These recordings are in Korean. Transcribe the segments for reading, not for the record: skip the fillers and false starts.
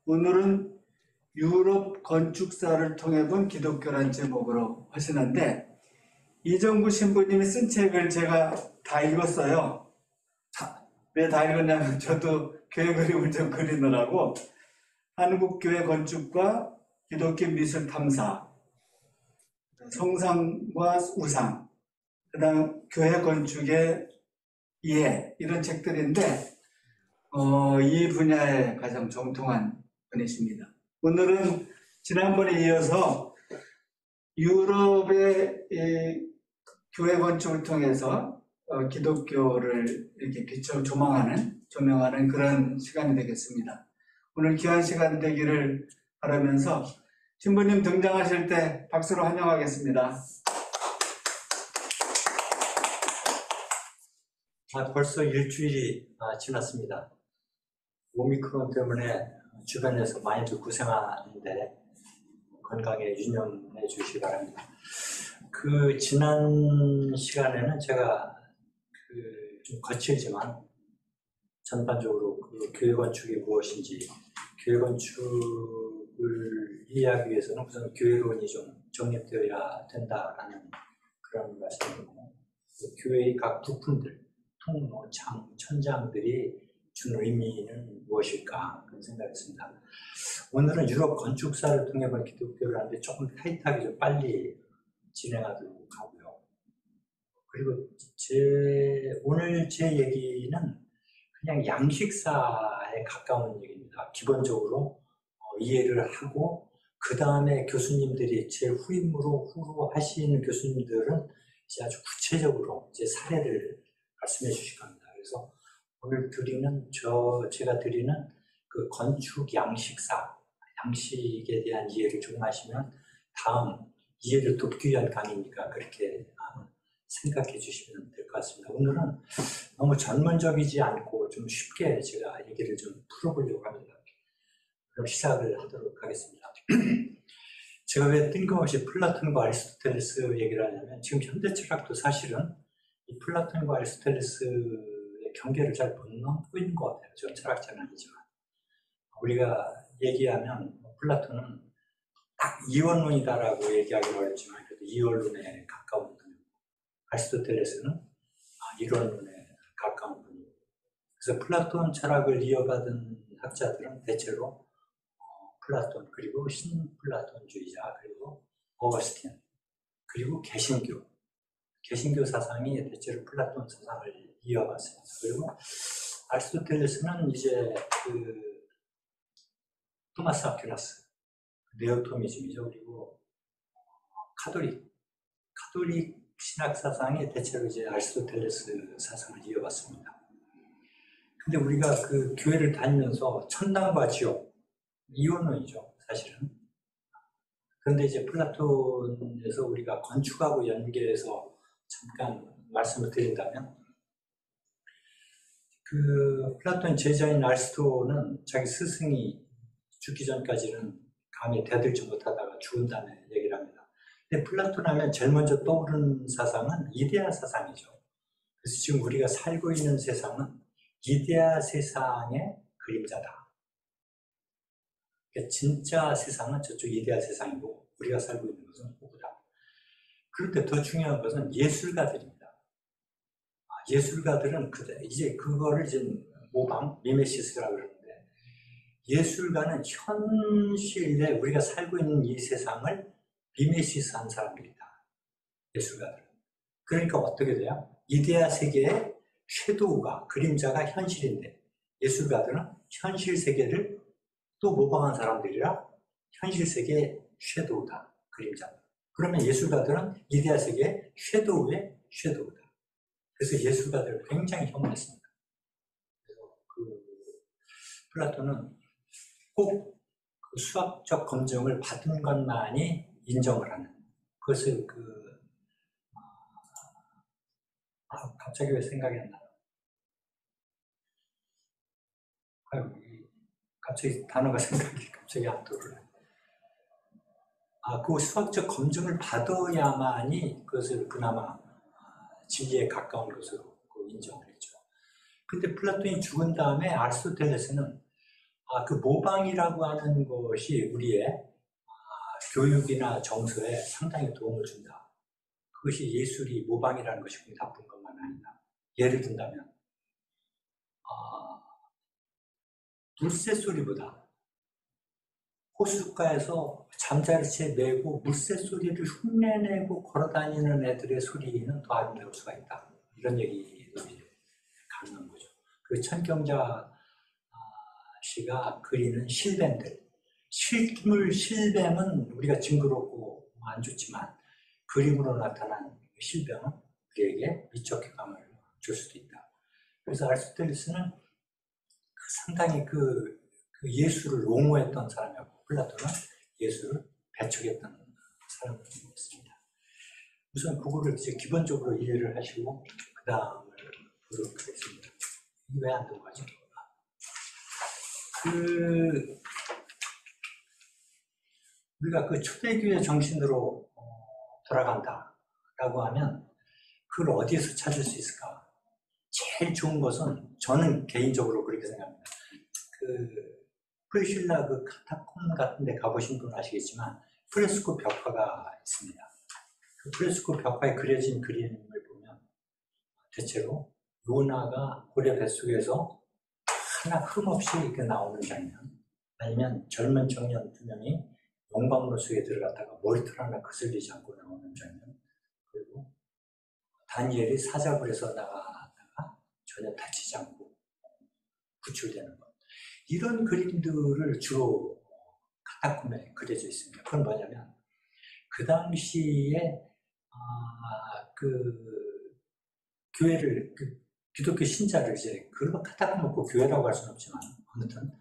오늘은 유럽 건축사를 통해 본 기독교란 제목으로 하시는데, 이정구 신부님이 쓴 책을 제가 다 읽었어요. 왜 다 읽었냐면 저도 교회 그림을 좀 그리느라고 한국교회 건축과 기독교 미술 탐사, 성상과 우상, 그 다음 교회 건축의 이해, 이런 책들인데 이 분야에 가장 정통한 분이십니다. 오늘은 지난번에 이어서 유럽의 교회 건축을 통해서 기독교를 이렇게 조명하는 그런 시간이 되겠습니다. 오늘 귀한 시간 되기를 바라면서 신부님 등장하실 때 박수로 환영하겠습니다. 벌써 일주일이 지났습니다. 오미크론 때문에 주변에서 많이들 고생하는데 건강에 유념해 주시기 바랍니다. 그 지난 시간에는 제가 좀 거칠지만 전반적으로 그 교회 건축이 무엇인지, 교회 건축을 이해하기 위해서는 우선 교회론이 좀 정립되어야 된다라는 그런 말씀이고, 교회의 각 부품들, 통로, 장, 천장들이 주는 의미는 무엇일까 그런 생각했습니다. 오늘은 유럽 건축사를 통해 본 기독교를 하는데 조금 타이트하게 좀 빨리 진행하도록 하고요. 그리고 오늘 제 얘기는 그냥 양식사에 가까운 얘기입니다. 기본적으로 이해를 하고, 그 다음에 교수님들이 제 후임으로 하시는 교수님들은 이제 아주 구체적으로 이제 사례를 말씀해 주실 겁니다. 그래서 오늘 제가 드리는 그 건축 양식에 대한 이해를 좀 하시면 다음 이해를 돕기 위한 강의니까 그렇게 생각해 주시면 될 것 같습니다. 오늘은 너무 전문적이지 않고 좀 쉽게 제가 얘기를 좀 풀어보려고 합니다. 그럼 시작을 하도록 하겠습니다. 제가 왜 뜬금없이 플라톤과 아리스토텔레스 얘기를 하냐면, 지금 현대 철학도 사실은 이 플라톤과 아리스토텔레스의 경계를 잘 못 넘고 있는 것 같아요. 저는 철학자는 아니지만. 우리가 얘기하면 플라톤은 딱 이원론이다라고 얘기하기는 어렵지만 그래도 이원론에 가까운 분이고, 아리스토텔레스는 이론론에 가까운 분이고, 그래서 플라톤 철학을 이어받은 학자들은 대체로 플라톤, 그리고 신플라톤주의자, 그리고 어거스틴, 그리고 개신교 사상이 대체로 플라톤 사상을 이어갔습니다. 그리고 아리스토텔레스는 이제 토마스 아퀴나스, 네오토미즘이죠. 그리고 카톨릭 신학 사상이 대체로 이제 아리스토텔레스 사상을 이어갔습니다. 근데 우리가 그 교회를 다니면서 천당과 지옥, 이원론이죠, 사실은. 그런데 이제 플라톤에서 우리가 건축하고 연계해서 잠깐 말씀을 드린다면, 그 플라톤 제자인 아리스토는 자기 스승이 죽기 전까지는 감히 대들지 못하다가 죽은 다음에 얘기를 합니다. 근데 플라톤 하면 제일 먼저 떠오르는 사상은 이데아 사상이죠. 그래서 지금 우리가 살고 있는 세상은 이데아 세상의 그림자다. 그러니까 진짜 세상은 저쪽 이데아 세상이고 우리가 살고 있는 것은 호구다. 그런데 더 중요한 것은 예술가들입니다. 예술가들은 이제 그거를 이제 미메시스라고 그러는데, 예술가는 현실에 우리가 살고 있는 이 세상을 미메시스한 사람들이다. 예술가들은. 그러니까 어떻게 돼요? 이데아 세계의 섀도우가, 그림자가 현실인데, 예술가들은 현실 세계를 또 모방한 사람들이라 현실 세계의 섀도우다, 그림자다. 그러면 예술가들은 이데아 세계의 섀도우의 섀도우다. 그래서 예술가들을 굉장히 혐오했습니다. 그래서 플라톤은 꼭 그 수학적 검증을 받은 것만이 인정을 하는, 그것을 갑자기 왜 생각이 안 나요? 갑자기 단어가 생각이 갑자기 안 떠오르네. 그 수학적 검증을 받아야만이 그것을 그나마 진리에 가까운 것으로 인정을 했죠. 근데 플라톤이 죽은 다음에 아리스토텔레스는 그 모방이라고 하는 것이 우리의 교육이나 정서에 상당히 도움을 준다. 그것이 예술이 모방이라는 것이 꼭 나쁜 것만 아니다. 예를 든다면 물새 소리보다 호숫가에서 잠자리채 메고 물새 소리를 흉내내고 걸어다니는 애들의 소리는 더 아름다울 수가 있다. 이런 얘기도 이제 가능한 거죠. 그 천경자 씨가 그리는 실뱀들, 실물 실뱀은 우리가 징그럽고 안 좋지만 그림으로 나타난 실뱀은 우리에게 미적 쾌감을 줄 수도 있다. 그래서 아리스토텔레스는 상당히 그 예술을 옹호했던 사람이었고 플라톤은 예술을 배척했던 사람이었습니다. 우선 그거를 이제 기본적으로 이해를 하시고 그 다음을 보도록 하겠습니다. 이게 왜 안 넘어가죠? 우리가 그 초대교회 정신으로 돌아간다라고 하면 그걸 어디에서 찾을 수 있을까? 제일 좋은 것은 저는 개인적으로 그렇게 생각합니다. 프리실라 그 카타콤 같은 데 가보신 분은 아시겠지만 프레스코 벽화가 있습니다. 그 프레스코 벽화에 그려진 그림을 보면 대체로 요나가 고래 뱃속에서 하나 흠없이 이렇게 나오는 장면, 아니면 젊은 청년 두 명이 용광로 속에 들어갔다가 머리털 하나 거슬리지 않고 나오는 장면, 그리고 다니엘이 사자굴에서 나가다가 전혀 다치지 않고 구출되는 것. 이런 그림들을 주로 카타콤에 그려져 있습니다. 그건 뭐냐면 그 당시에 교회를 기독교 신자를 이제 그걸 카타콤 먹고 교회라고 할 수는 없지만 아무튼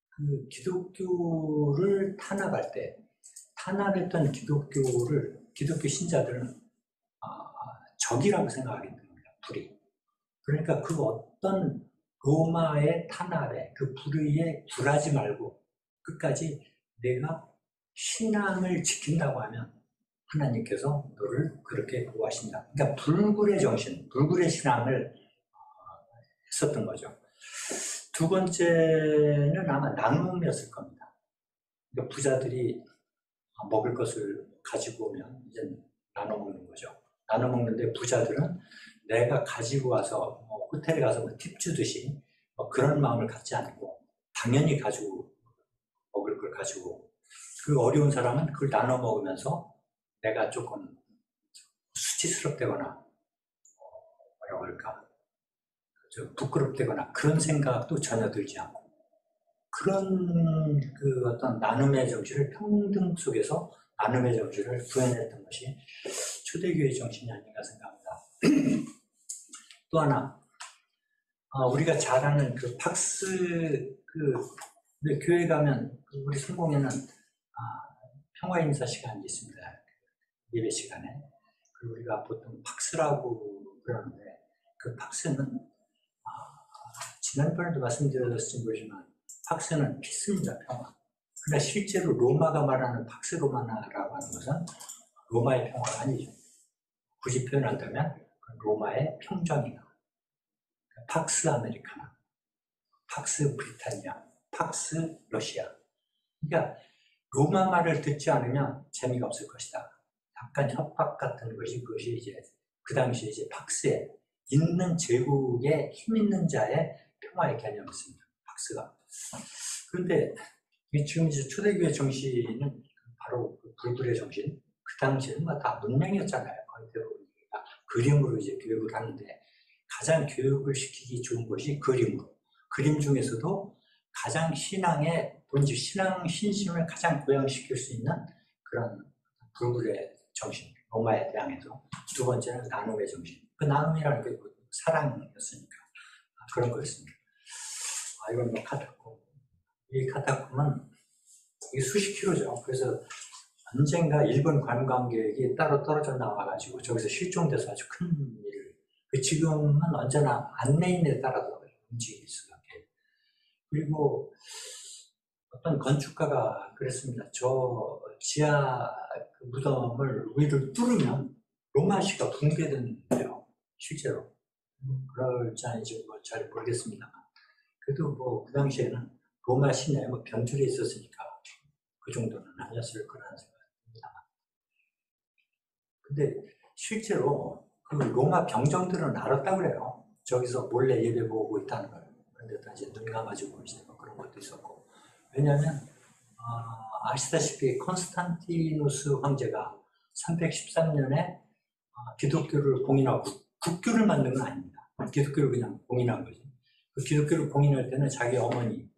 그 기독교를 탄압할 때 탄압했던 기독교 신자들은 적이라고 생각하기 때문입니다. 불의. 그러니까 그 어떤 로마의 탄압에 그 불의에 굴하지 말고 끝까지 내가 신앙을 지킨다고 하면 하나님께서 너를 그렇게 보호하신다. 그러니까 불굴의 정신, 불굴의 신앙을 했었던 거죠. 두 번째는 아마 나눔이었을 겁니다. 그러니까 부자들이 먹을 것을 가지고 오면 이제 나눠 먹는 거죠. 나눠 먹는데 부자들은 내가 가지고 와서 호텔에 가서 팁 주듯이 그런 마음을 갖지 않고 당연히 가지고 먹을 걸 가지고 그 어려운 사람은 그걸 나눠 먹으면서 내가 조금 수치스럽다거나 뭐라고 할까 좀 부끄럽다거나 그런 생각도 전혀 들지 않고 그런 그 어떤 나눔의 정신을 평등 속에서 나눔의 정신을 구현했던 것이 초대교회 정신이 아닌가 생각합니다. 또 하나 우리가 잘 아는 그 팍스 교회 가면 우리 성공회는 평화 인사 시간이 있습니다. 예배 시간에. 그리고 우리가 보통 팍스라고 그러는데 그 팍스는 지난번에도 말씀드렸을지 모르지만 팍스는 피스입니다. 평화. 그러나 실제로 로마가 말하는 팍스 로마나라고 하는 것은 로마의 평화가 아니죠. 굳이 표현한다면 로마의 평정이나 팍스 아메리카나, 팍스 브리타니아, 팍스 러시아. 그러니까 로마 말을 듣지 않으면 재미가 없을 것이다. 약간 협박 같은 것이 그것이 이제 그 당시에 이제 팍스에 있는 제국의 힘 있는 자의 평화의 개념이었습니다. 팍스가. 그런데 지금 이제 초대교회 정신은 바로 그 불굴의 정신. 그 당시에는 다 문명이었잖아요. 거의 대부분 그림으로 이제 교육을 하는데 가장 교육을 시키기 좋은 것이 그림으로. 그림 중에서도 가장 신앙의 본질, 신앙 신심을 가장 고양시킬 수 있는 그런 불굴의 정신, 로마에 대항해서 두 번째는 나눔의 정신. 그 나눔이라는 게 사랑이었으니까 그런 거였습니다. 이건 뭐 카타콤. 이 카타콤은 이게 수십 킬로죠. 그래서 언젠가 일본 관광객이 따로 떨어져 나와가지고 저기서 실종돼서 아주 큰 일을. 지금은 언제나 안내인에 따라서 움직일 수밖에. 그리고 어떤 건축가가 그랬습니다. 저 지하 무덤을 위를 뚫으면 로마시가 붕괴된대요. 실제로. 그럴지 아닌지 잘 모르겠습니다만. 그래도 그 당시에는 로마 시내에 뭐 변줄이 있었으니까 그 정도는 아니었을 거라는 생각입니다. 근데 실제로 그 로마 병정들은 알았다고 그래요. 저기서 몰래 예배 보고 있다는 걸. 그런데 또 이제 눈 감아주고 이제 뭐 그런 것도 있었고. 왜냐하면 아시다시피 콘스탄티누스 황제가 313년에 기독교를 봉인하고 국교를 만든 건 아닙니다. 기독교를 그냥 봉인한 거지. 그 기독교를 봉인할 때는 자기 어머니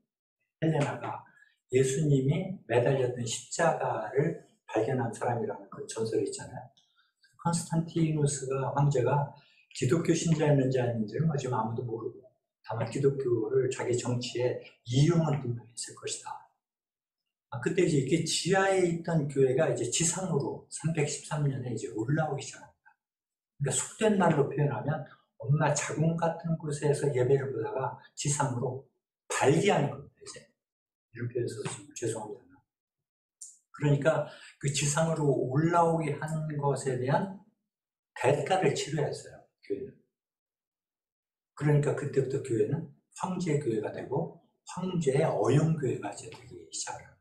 헬레나가 예수님이 매달렸던 십자가를 발견한 사람이라는 그 전설이 있잖아요. 콘스탄티누스가 황제가 기독교 신자였는지 아닌지는 뭐 지금 아무도 모르고 다만 기독교를 자기 정치에 이용한 분명히 있을 것이다. 그때 이제 이게 지하에 있던 교회가 이제 지상으로 313년에 이제 올라오기 시작합니다. 그러니까 속된 말로 표현하면 엄마 자궁 같은 곳에서 예배를 보다가 지상으로 발기하는 겁니다. 이제 이렇게 해서 좀 죄송합니다. 그러니까 그 지상으로 올라오게 한 것에 대한 대가를 치료했어요. 교회는. 그러니까 그때부터 교회는 황제 교회가 되고 황제의 어용교회가 이제 되기 시작을 합니다.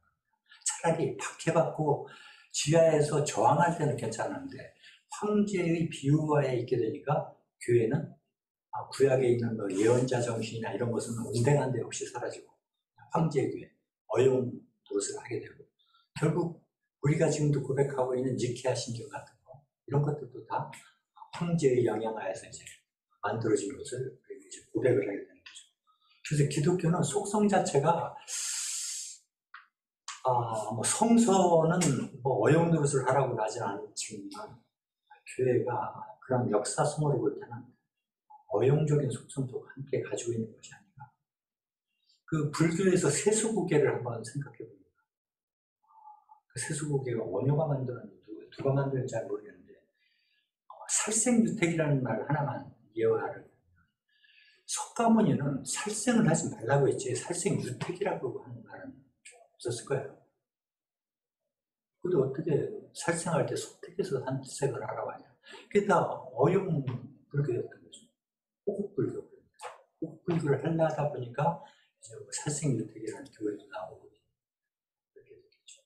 차라리 박해받고 지하에서 저항할 때는 괜찮은데 황제의 비유하에 있게 되니까 교회는 구약에 있는 뭐 예언자 정신이나 이런 것은 온데간 데 없이 사라지고 황제 교회, 어용 노릇을 하게 되고 결국 우리가 지금도 고백하고 있는 니케아 신경 같은 거 이런 것들도 다 황제의 영향하에서 이제 만들어진 것을 우리가 이제 고백을 하게 되는 거죠. 그래서 기독교는 속성 자체가 뭐 성서는 뭐 어용 노릇을 하라고 하진 않지만 교회가 그런 역사성으로 볼 때는 어용적인 속성도 함께 가지고 있는 것이 아닌가. 그 불교에서 세수고개를 한번 생각해 봅니다. 그 세수고개가 원효가 만들었는지 누가 만들었는지 잘 모르겠는데 살생유택이라는 말 하나만 예화를 들면 석가모니는 살생을 하지 말라고 했지 살생유택이라고 하는 말은 없었을 거예요. 근데 어떻게 살생할 때 소택에서 살생을 하라고 하냐. 그게 다 어용 불교였던 거죠. 호국불교. 호국불교를 하려다 보니까 이제 살생유택이라는 교회도 나오고 그렇게 됐겠죠.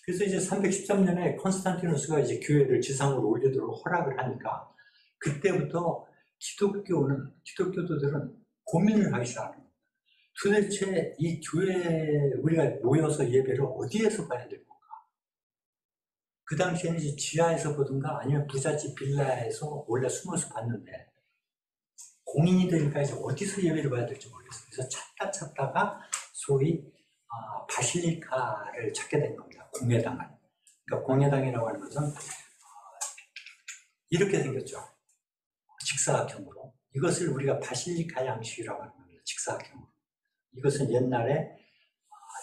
그래서 이제 313년에 콘스탄티누스가 이제 교회를 지상으로 올리도록 허락을 하니까 그때부터 기독교도들은 고민을 하기 시작하는 겁니다. 도대체 이 교회에 우리가 모여서 예배를 어디에서 봐야 될까? 그 당시에는 이제 지하에서 보든가 아니면 부잣집 빌라에서 원래 숨어서 봤는데 공인이 되니까 이제 어디서 예배를 봐야 될지 모르겠어요. 그래서 찾다가 소위 바실리카를 찾게 된 겁니다. 공회당을. 그러니까 공회당이라고 하는 것은 이렇게 생겼죠. 직사각형으로. 이것을 우리가 바실리카 양식이라고 하는 겁니다. 직사각형으로. 이것은 옛날에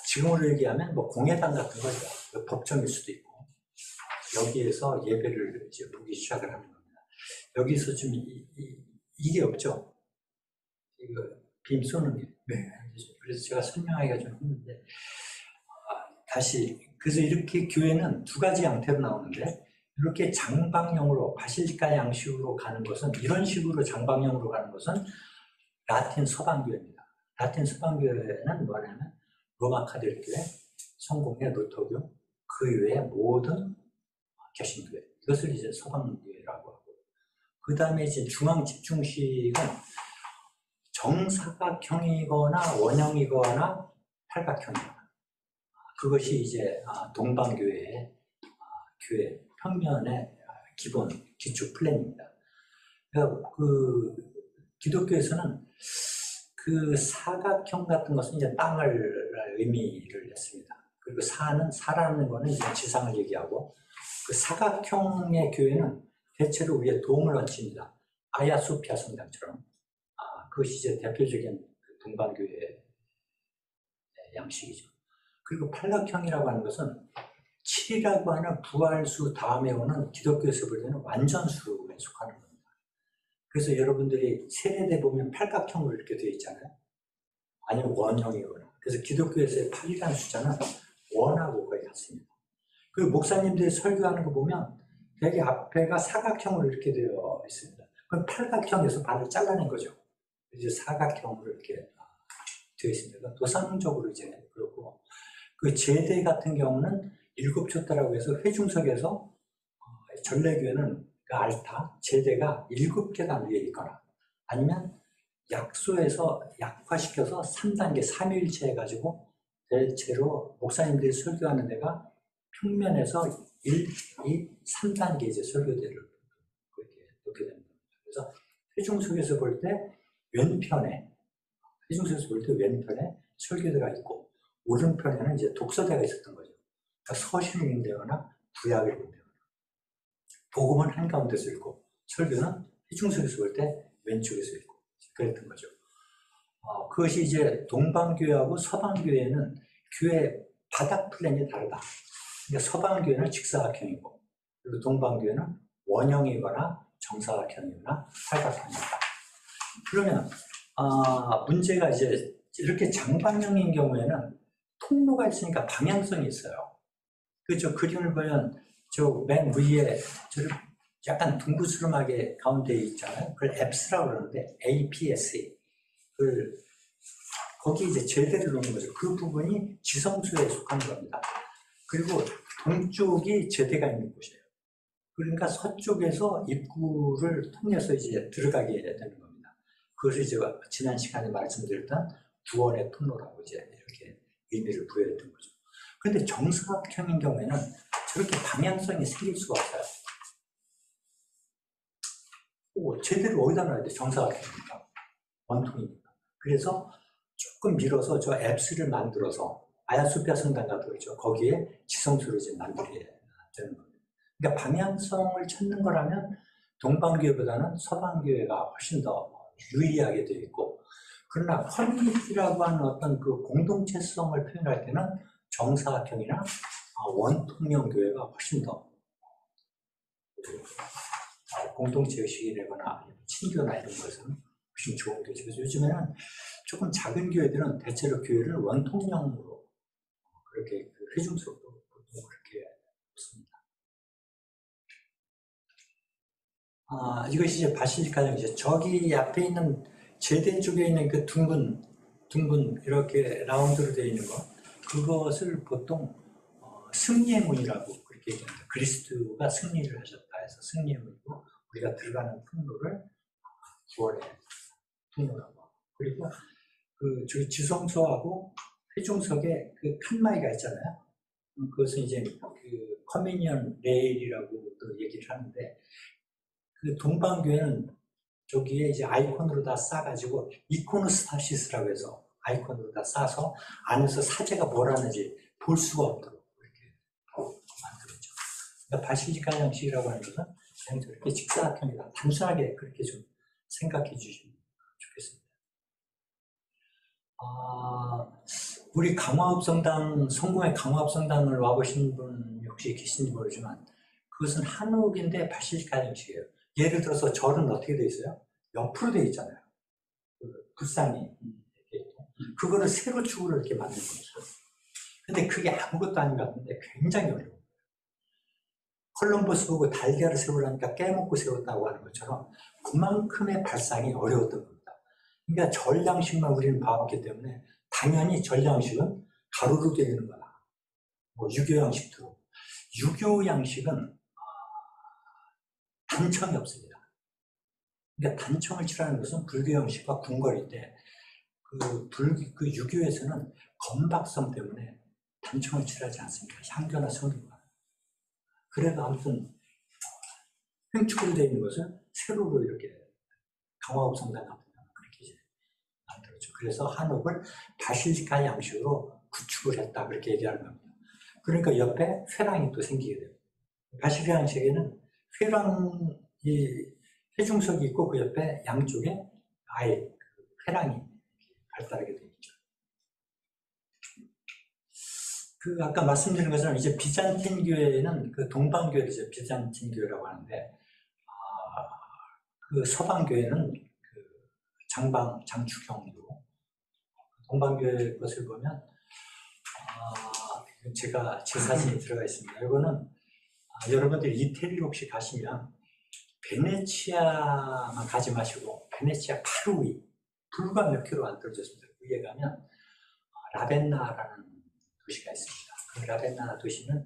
지금으로 얘기하면 뭐 공회당 같은 거죠. 법정일 수도 있고. 여기에서 예배를 이제 보기 시작을 하는 겁니다. 여기서 좀 이게 없죠. 이거 빔 쏘는 게. 네. 그래서 제가 설명하기가 좀 힘든데 다시 그래서 이렇게 교회는 두 가지 형태로 나오는데 이렇게 장방형으로 바실리카 양식으로 가는 것은 이런 식으로 장방형으로 가는 것은 라틴 서방교회입니다. 라틴 서방교회는 뭐냐면 로마 카톨릭교회, 성공회, 노토교 그 이외의 모든 개신교회 이것을 이제 서방교회라고 하고 그 다음에 이제 중앙 집중식은 정사각형이거나 원형이거나 팔각형이거나 그것이 이제 동방교회의 교회 평면의 기본 기초 플랜입니다. 그러니까 그 기독교에서는 그 사각형 같은 것은 이제 땅을 의미를 했습니다. 그리고 사라는 거는 이제 지상을 얘기하고 그 사각형의 교회는 대체로 위에 돔을 얹힙니다. 아야소피아 성당처럼. 그것이 이제 대표적인 동방교회의 양식이죠. 그리고 팔각형이라고 하는 것은 7이라고 하는 부활수 다음에 오는 기독교에서 볼 때는 완전수에 속하는 겁니다. 그래서 여러분들이 세례대 보면 팔각형으로 이렇게 되어 있잖아요. 아니면 원형이거나. 그래서 기독교에서의 8이라는 숫자는 원하고 거의 같습니다. 그리고 목사님들이 설교하는 거 보면 되게 앞에가 사각형으로 이렇게 되어 있습니다. 그럼 팔각형에서 반을 잘라낸 거죠. 이제 사각형으로 이렇게 되어 있습니다. 그건 도상적으로 이제 그렇고, 그 제대 같은 경우는 7촛대라고 해서 회중석에서 전래교회는 그 알타, 제대가 7계단 위에 있거나 아니면 약소에서 약화시켜서 3단계, 3일체 해가지고 대체로 목사님들이 설교하는 데가 평면에서 1, 2, 3단계 이제 설교대를 그렇게 놓게 됩니다. 그래서 회중석에서 볼 때 왼편에, 회중석에서 볼 때 왼편에 설교대가 있고, 오른편에는 이제 독서대가 있었던 거죠. 그러니까 서신을 읽는다거나 구약을 읽는다거나. 복음은 한가운데서 읽고, 설교는 회중석에서 볼 때 왼쪽에서 읽고, 그랬던 거죠. 그것이 이제 동방교회하고 서방교회는 교회 바닥 플랜이 다르다. 그러니까 서방교회는 직사각형이고, 그리고 동방교회는 원형이거나 정사각형이거나 팔각형이다. 그러면 문제가 이제 이렇게 장방형인 경우에는 통로가 있으니까 방향성이 있어요. 그죠? 그림을 보면 저 맨 위에 약간 둥그스름하게 가운데 있잖아요. 그걸 앱스라고 그러는데 APS. 거기 이제 제대를 놓는 거죠. 그 부분이 지성소에 속하는 겁니다. 그리고 동쪽이 제대가 있는 곳이에요. 그러니까 서쪽에서 입구를 통해서 이제 들어가게 되는 겁니다. 그것을 제가 지난 시간에 말씀드렸던 구원의 통로라고 이제 이렇게 의미를 부여했던 거죠. 그런데 정사각형인 경우에는 저렇게 방향성이 생길 수가 없어요. 제대를 어디다 놔야 돼? 정사각형이니까. 원통이니까. 그래서 조금 밀어서 저 앱스를 만들어서 아야소피아 성당 같은 거죠. 거기에 지성소를 이제 만들게 되는 겁니다. 그러니까 방향성을 찾는 거라면 동방교회보다는 서방교회가 훨씬 더 유리하게 되어 있고, 그러나 커뮤니티라고 하는 어떤 그 공동체성을 표현할 때는 정사각형이나 원통형 교회가 훨씬 더 공동체 의식이 되거나 친교나 이런 것은 훨씬 좋은 거죠. 그래서 요즘에는 조금 작은 교회들은 대체로 교회를 원통형으로 그렇게 회중석도 보통 그렇게 없습니다. 이것이 이제 바실리카형이죠. 저기 앞에 있는 제대 쪽에 있는 그 둥근 이렇게 라운드로 되어 있는 것, 그것을 보통 승리의 문이라고 그렇게 얘기합니다. 그리스도가 승리를 하셨다 해서 승리의 문이고, 우리가 들어가는 통로를 구원의 통로라고 하고, 그리고 저 지성소하고 회중석에 그 칸막이가 있잖아요. 그것은 이제 그 커미니언 레일이라고 또 얘기를 하는데, 그 동방교회는 저기에 이제 아이콘으로 다 싸가지고 이코노스타시스라고 해서 아이콘으로 다 싸서 안에서 사제가 뭘 하는지 볼 수가 없도록 이렇게 만들었죠. 그러니까 바실리카 형식이라고 하는 것은 그냥 저렇게 직사각형이다. 단순하게 그렇게 좀 생각해 주시면 좋겠습니다. 우리 강화읍성당, 성공의 강화읍성당을 와보신 분 혹시 계신지 모르지만 그것은 한옥인데 바실리카 형식이에요. 예를 들어서 절은 어떻게 되어 있어요? 옆으로 되어 있잖아요. 불상이 이렇게 있고. 그거를 세로 축으로 이렇게 만든 거죠. 근데 그게 아무것도 아닌 것 같은데 굉장히 어려워요. 콜럼버스 보고 달걀을 세우라니까 깨먹고 세웠다고 하는 것처럼 그만큼의 발상이 어려웠던 겁니다. 그러니까 절 양식만 우리는 봐왔기 때문에 당연히 절 양식은 가로로 되어 있는 거다. 유교 양식도. 유교 양식은 단청이 없습니다. 그러니까 단청을 칠하는 것은 불교 형식과 궁궐인데 그 유교에서는 건박성 때문에 단청을 칠하지 않습니다. 향교나 성교가. 그래도 아무튼 횡축으로 되어 있는 것을 세로로 이렇게 강화읍 성당 같은 경우는 그렇게 이제 만들었죠. 그래서 한옥을 바실리카 양식으로 구축을 했다 그렇게 얘기하는 겁니다. 그러니까 옆에 회랑이 또 생기게 돼요. 바실리카 양식에는 회중석이 있고 그 옆에 양쪽에 아예 회랑이 발달하게 되어 있죠. 아까 말씀드린 것처럼 이제 비잔틴 교회는 그 동방 교회를 이제 비잔틴 교회라고 하는데, 그 서방 교회는 그 장축형이고, 동방 교회 것을 보면 제가 제 사진이 들어가 있습니다. 이거는 여러분들이 이태리 혹시 가시면 베네치아만 가지 마시고 베네치아 바로 위, 불과 몇 킬로 안 떨어졌습니다. 위에 가면 라벤나라는 도시가 있습니다. 그 라벤나 도시는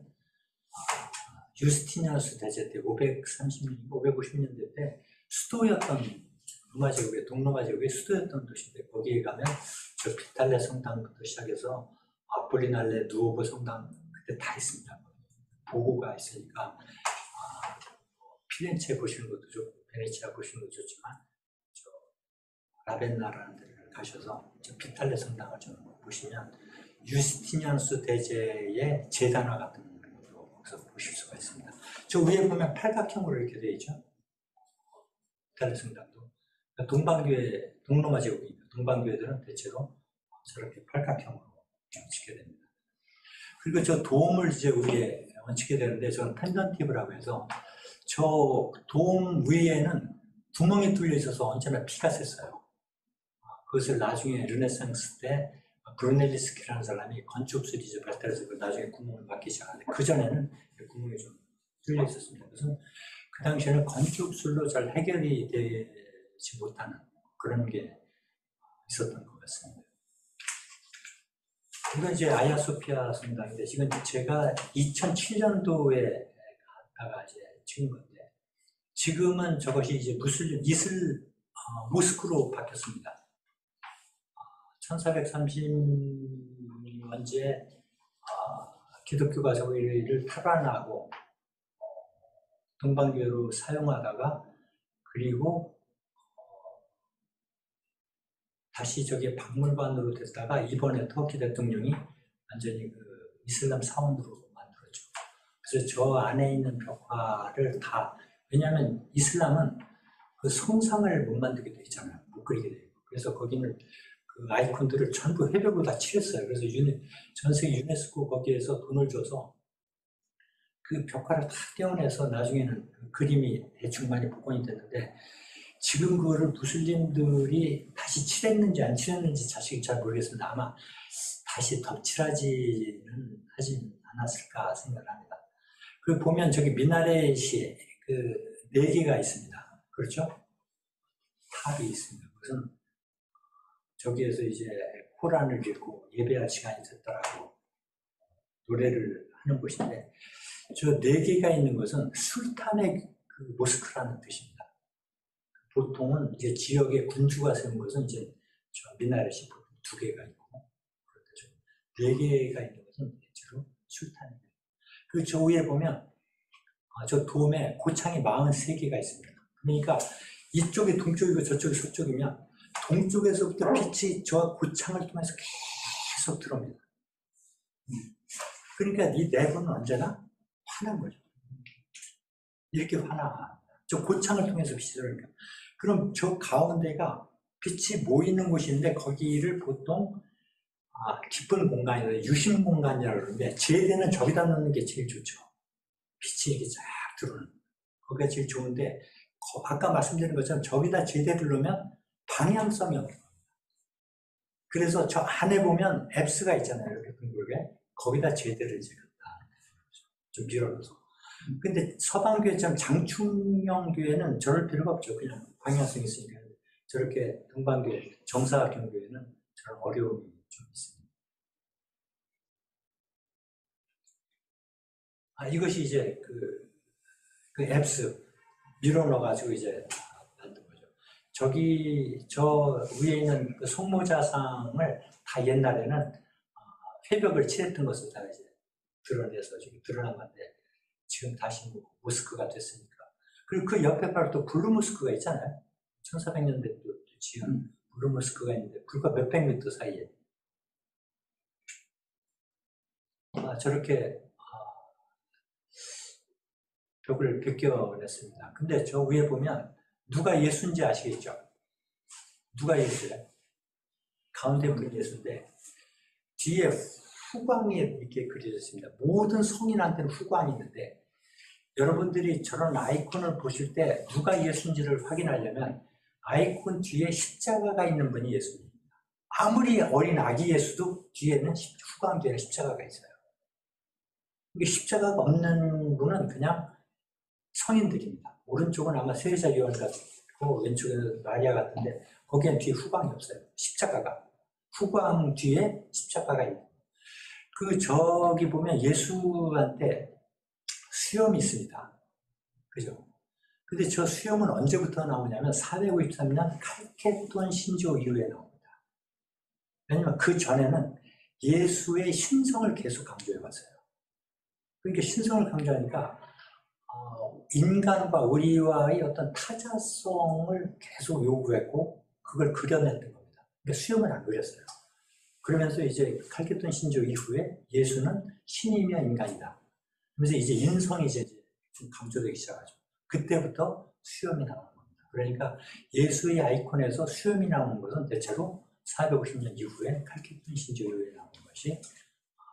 유스티니아누스 대제 때 550년대 때 수도였던 로마 제국의 동로마 제국의 수도였던 도시인데 거기에 가면 저 비탈레 성당부터 시작해서 아폴리날레 누오보 성당 그때 다 있습니다. 보고가 있으니까 피렌체 보시는 것도 좋고 베네치아 보시는 것도 좋지만 저 라벤나라는 데를 가셔서 저 비탈레 성당을 좀 보시면 유스티니아누스 대제의 재단화 같은 것도 거기서 보실 수가 있습니다. 저 위에 보면 팔각형으로 이렇게 되어 있죠. 비탈레 성당도 동방교회, 동로마 제국이니까 동방교회들은 대체로 저렇게 팔각형으로 짓게 됩니다. 그리고 저 돔을 이제 위에 얹히게 되는데 저는 펜던티브라고 해서 저 돔 위에는 구멍이 뚫려 있어서 언제나 피가 샜어요. 그것을 나중에 르네상스 때 브루넬리스키라는 사람이 건축 시리즈 발달해서 나중에 구멍을 막기 시작하는데 그전에는 구멍이 좀 뚫려 있었습니다. 그래서 그 당시에는 건축술로 잘 해결이 되지 못하는 그런 게 있었던 것 같습니다. 이건 이제 아야소피아 성당인데 지금 제가 2007년도에 갔다가 이제 찍은 건데 지금은 저것이 이제 모스크로 바뀌었습니다. 1430년째 기독교가 저기를 탈환하고 동방교회로 사용하다가 그리고 다시 저게 박물관으로 됐다가 이번에 터키 대통령이 완전히 그 이슬람 사원으로 만들었죠. 그래서 저 안에 있는 벽화를 다 왜냐하면 이슬람은 그 성상을 못 만들게 돼 있잖아요. 못 그리게 돼 있고. 그래서 거기는 그 아이콘들을 전부 회벽으로 다 칠했어요. 그래서 전 세계 유네스코 거기에서 돈을 줘서 그 벽화를 다 떼어내서 나중에는 그 그림이 대충 많이 복원이 됐는데 지금 그거를 무슬림들이 다시 칠했는지 안 칠했는지 자식이 잘 모르겠습니다. 아마 다시 덧칠하지는 하진 않았을까 생각합니다. 그 보면 저기 미나렛이 그 4개가 있습니다. 그렇죠? 탑이 있습니다. 그것은 저기에서 이제 코란을 읽고 예배할 시간이 됐더라고 노래를 하는 곳인데 저 4개가 있는 것은 술탄의 그 모스크라는 뜻입니다. 보통은 이제 지역의 군주가 세운 것은 이제 저 미나렛이 보통 2개가 있고, 그렇죠. 4개가 있는 것은 대체로 술탄입니다. 그리고 저 위에 보면, 저 돔에 고창이 43개가 있습니다. 그러니까 이쪽이 동쪽이고 저쪽이 서쪽이면, 동쪽에서부터 빛이 저 고창을 통해서 계속 들어옵니다. 그러니까 이 내부는 언제나 환한 거죠. 이렇게 환한. 저 고창을 통해서 빛이 들어오니까. 그럼 저 가운데가 빛이 모이는 곳인데 거기를 보통 깊은 공간이나 유심 공간이라고 그러는데 제대는 저기다 넣는 게 제일 좋죠. 빛이 이렇게 쫙 들어오는 거기가 제일 좋은데 아까 말씀드린 것처럼 저기다 제대를 넣으면 방향성이 없어요. 그래서 저 안에 보면 앱스가 있잖아요. 이렇게 둥글게 거기다 제대를 이제 좀 밀어넣어서 근데 서방교회처럼 장충형 교회는 저럴 필요가 없죠. 그냥 방향성이 있으니까. 저렇게 동방교회, 정사각형 교회는 저런 어려움이 좀 있습니다. 이것이 이제 그 앱스 밀어 넣어가지고 이제 만든 거죠. 저기, 저 위에 있는 그 성모자상을 다 옛날에는 회벽을 칠했던 것을 다 이제 드러내서 지금 드러난 건데 지금 다시 모스크가 됐으니까. 그리고 그 옆에 바로 또 블루 모스크가 있잖아요. 1400년대 또 지은 블루 모스크가 있는데 불과 몇백 미터 사이에 저렇게 벽을 벗겨냈습니다. 근데 저 위에 보면 누가 예수인지 아시겠죠? 누가 예수예요? 가운데 분이 예수인데 뒤에 후광이 이렇게 그려져 있습니다. 모든 성인한테는 후광이 있는데 여러분들이 저런 아이콘을 보실 때 누가 예수인지를 확인하려면 아이콘 뒤에 십자가가 있는 분이 예수입니다. 아무리 어린 아기 예수도 뒤에는 후광 뒤에는 십자가가 있어요. 이게 십자가가 없는 분은 그냥 성인들입니다. 오른쪽은 아마 세례자 요한 같고 왼쪽에는 마리아 같은데 거기엔 뒤에 후광이 없어요. 십자가가. 후광 뒤에 십자가가 있는. 저기 보면 예수한테 수염이 있습니다. 그죠? 근데 저 수염은 언제부터 나오냐면 453년 칼케돈 신조 이후에 나옵니다. 왜냐면 그 전에는 예수의 신성을 계속 강조해왔어요. 그러니까 신성을 강조하니까 인간과 우리와의 어떤 타자성을 계속 요구했고 그걸 그려냈던 겁니다. 그러니까 수염을 안 그렸어요. 그러면서 이제 칼케돈 신조 이후에 예수는 신이며 인간이다. 그래서 이제 인성이 이제 좀 강조되기 시작하죠. 그때부터 수염이 나오는 겁니다. 그러니까 예수의 아이콘에서 수염이 나오는 것은 대체로 450년 이후에 칼케돈 신조 이후에 나오는 것이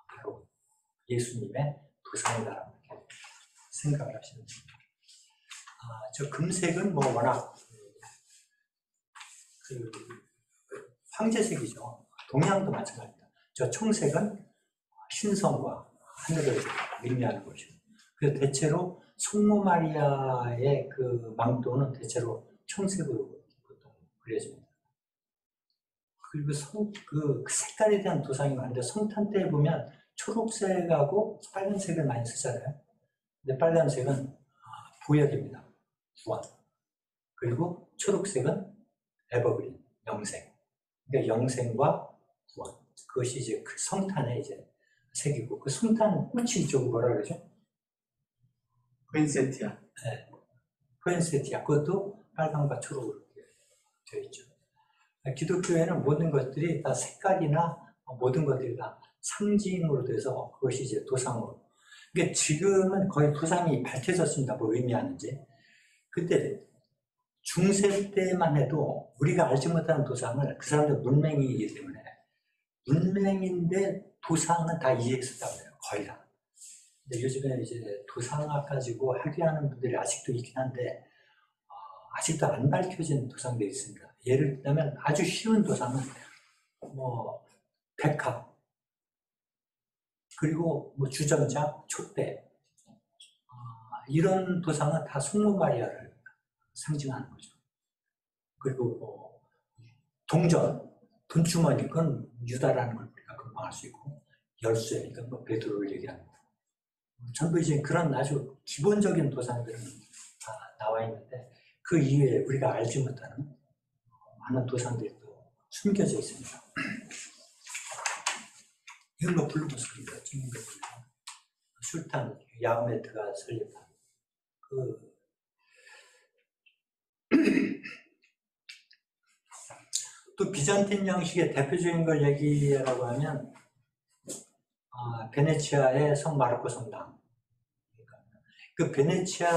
바로 예수님의 도상이다라고 이렇게 생각을 하시면 됩니다. 저 금색은 뭐 워낙 그 황제색이죠. 동양도 마찬가지입니다. 저 청색은 신성과 하늘을 의미하는 것이고, 그래서 대체로 성모 마리아의 그 망토는 대체로 청색으로 보통 그려집니다. 그리고 그 색깔에 대한 도상이 많은데 성탄 때 보면 초록색하고 빨간색을 많이 쓰잖아요. 근데 빨간색은 보약입니다. 구원. 그리고 초록색은 에버그린, 영생. 그러니까 영생과 구원. 그것이 이제 그 성탄의 이제 색이고, 그 성탄 꽃이 이쪽은 뭐라 그러죠? 포인세티아. 네. 포인세티아. 그것도 빨강과 초록으로 되어 있죠. 기독교에는 모든 것들이 다 색깔이나 모든 것들이 다 상징으로 돼서 그것이 이제 도상으로. 그러니까 지금은 거의 도상이 밝혀졌습니다. 뭐 의미하는지. 그때 중세 때만 해도 우리가 알지 못하는 도상을 그 사람들 문맹이기 때문에 문맹인데 도상은 다 이해했었다고 해요. 거의 다. 근데 요즘에 이제 도상학 가지고 학위하는 분들이 아직도 있긴 한데 아직도 안 밝혀진 도상들이 있습니다. 예를 들면 아주 쉬운 도상은 뭐 백합, 그리고 뭐 주전자, 촛대, 이런 도상은 다 성모 마리아를 상징하는 거죠. 그리고 뭐 동전, 돈주머니, 그건 유다라는 걸 우리가 금방 알 수 있고, 열쇠, 그러니까 뭐 베드로를 얘기하는 거. 전부 이제 그런 아주 기본적인 도상들은 다 나와 있는데 그 이외에 우리가 알지 못하는 많은 도상들이 또 숨겨져 있습니다. 이건 뭐 블루모스입니다. 찍는 거 보면 술탄, 야흐메트가 설립한 또 비잔틴 양식의 대표적인 걸 얘기하라고 하면 베네치아의 성 마르코 성당. 그 베네치아의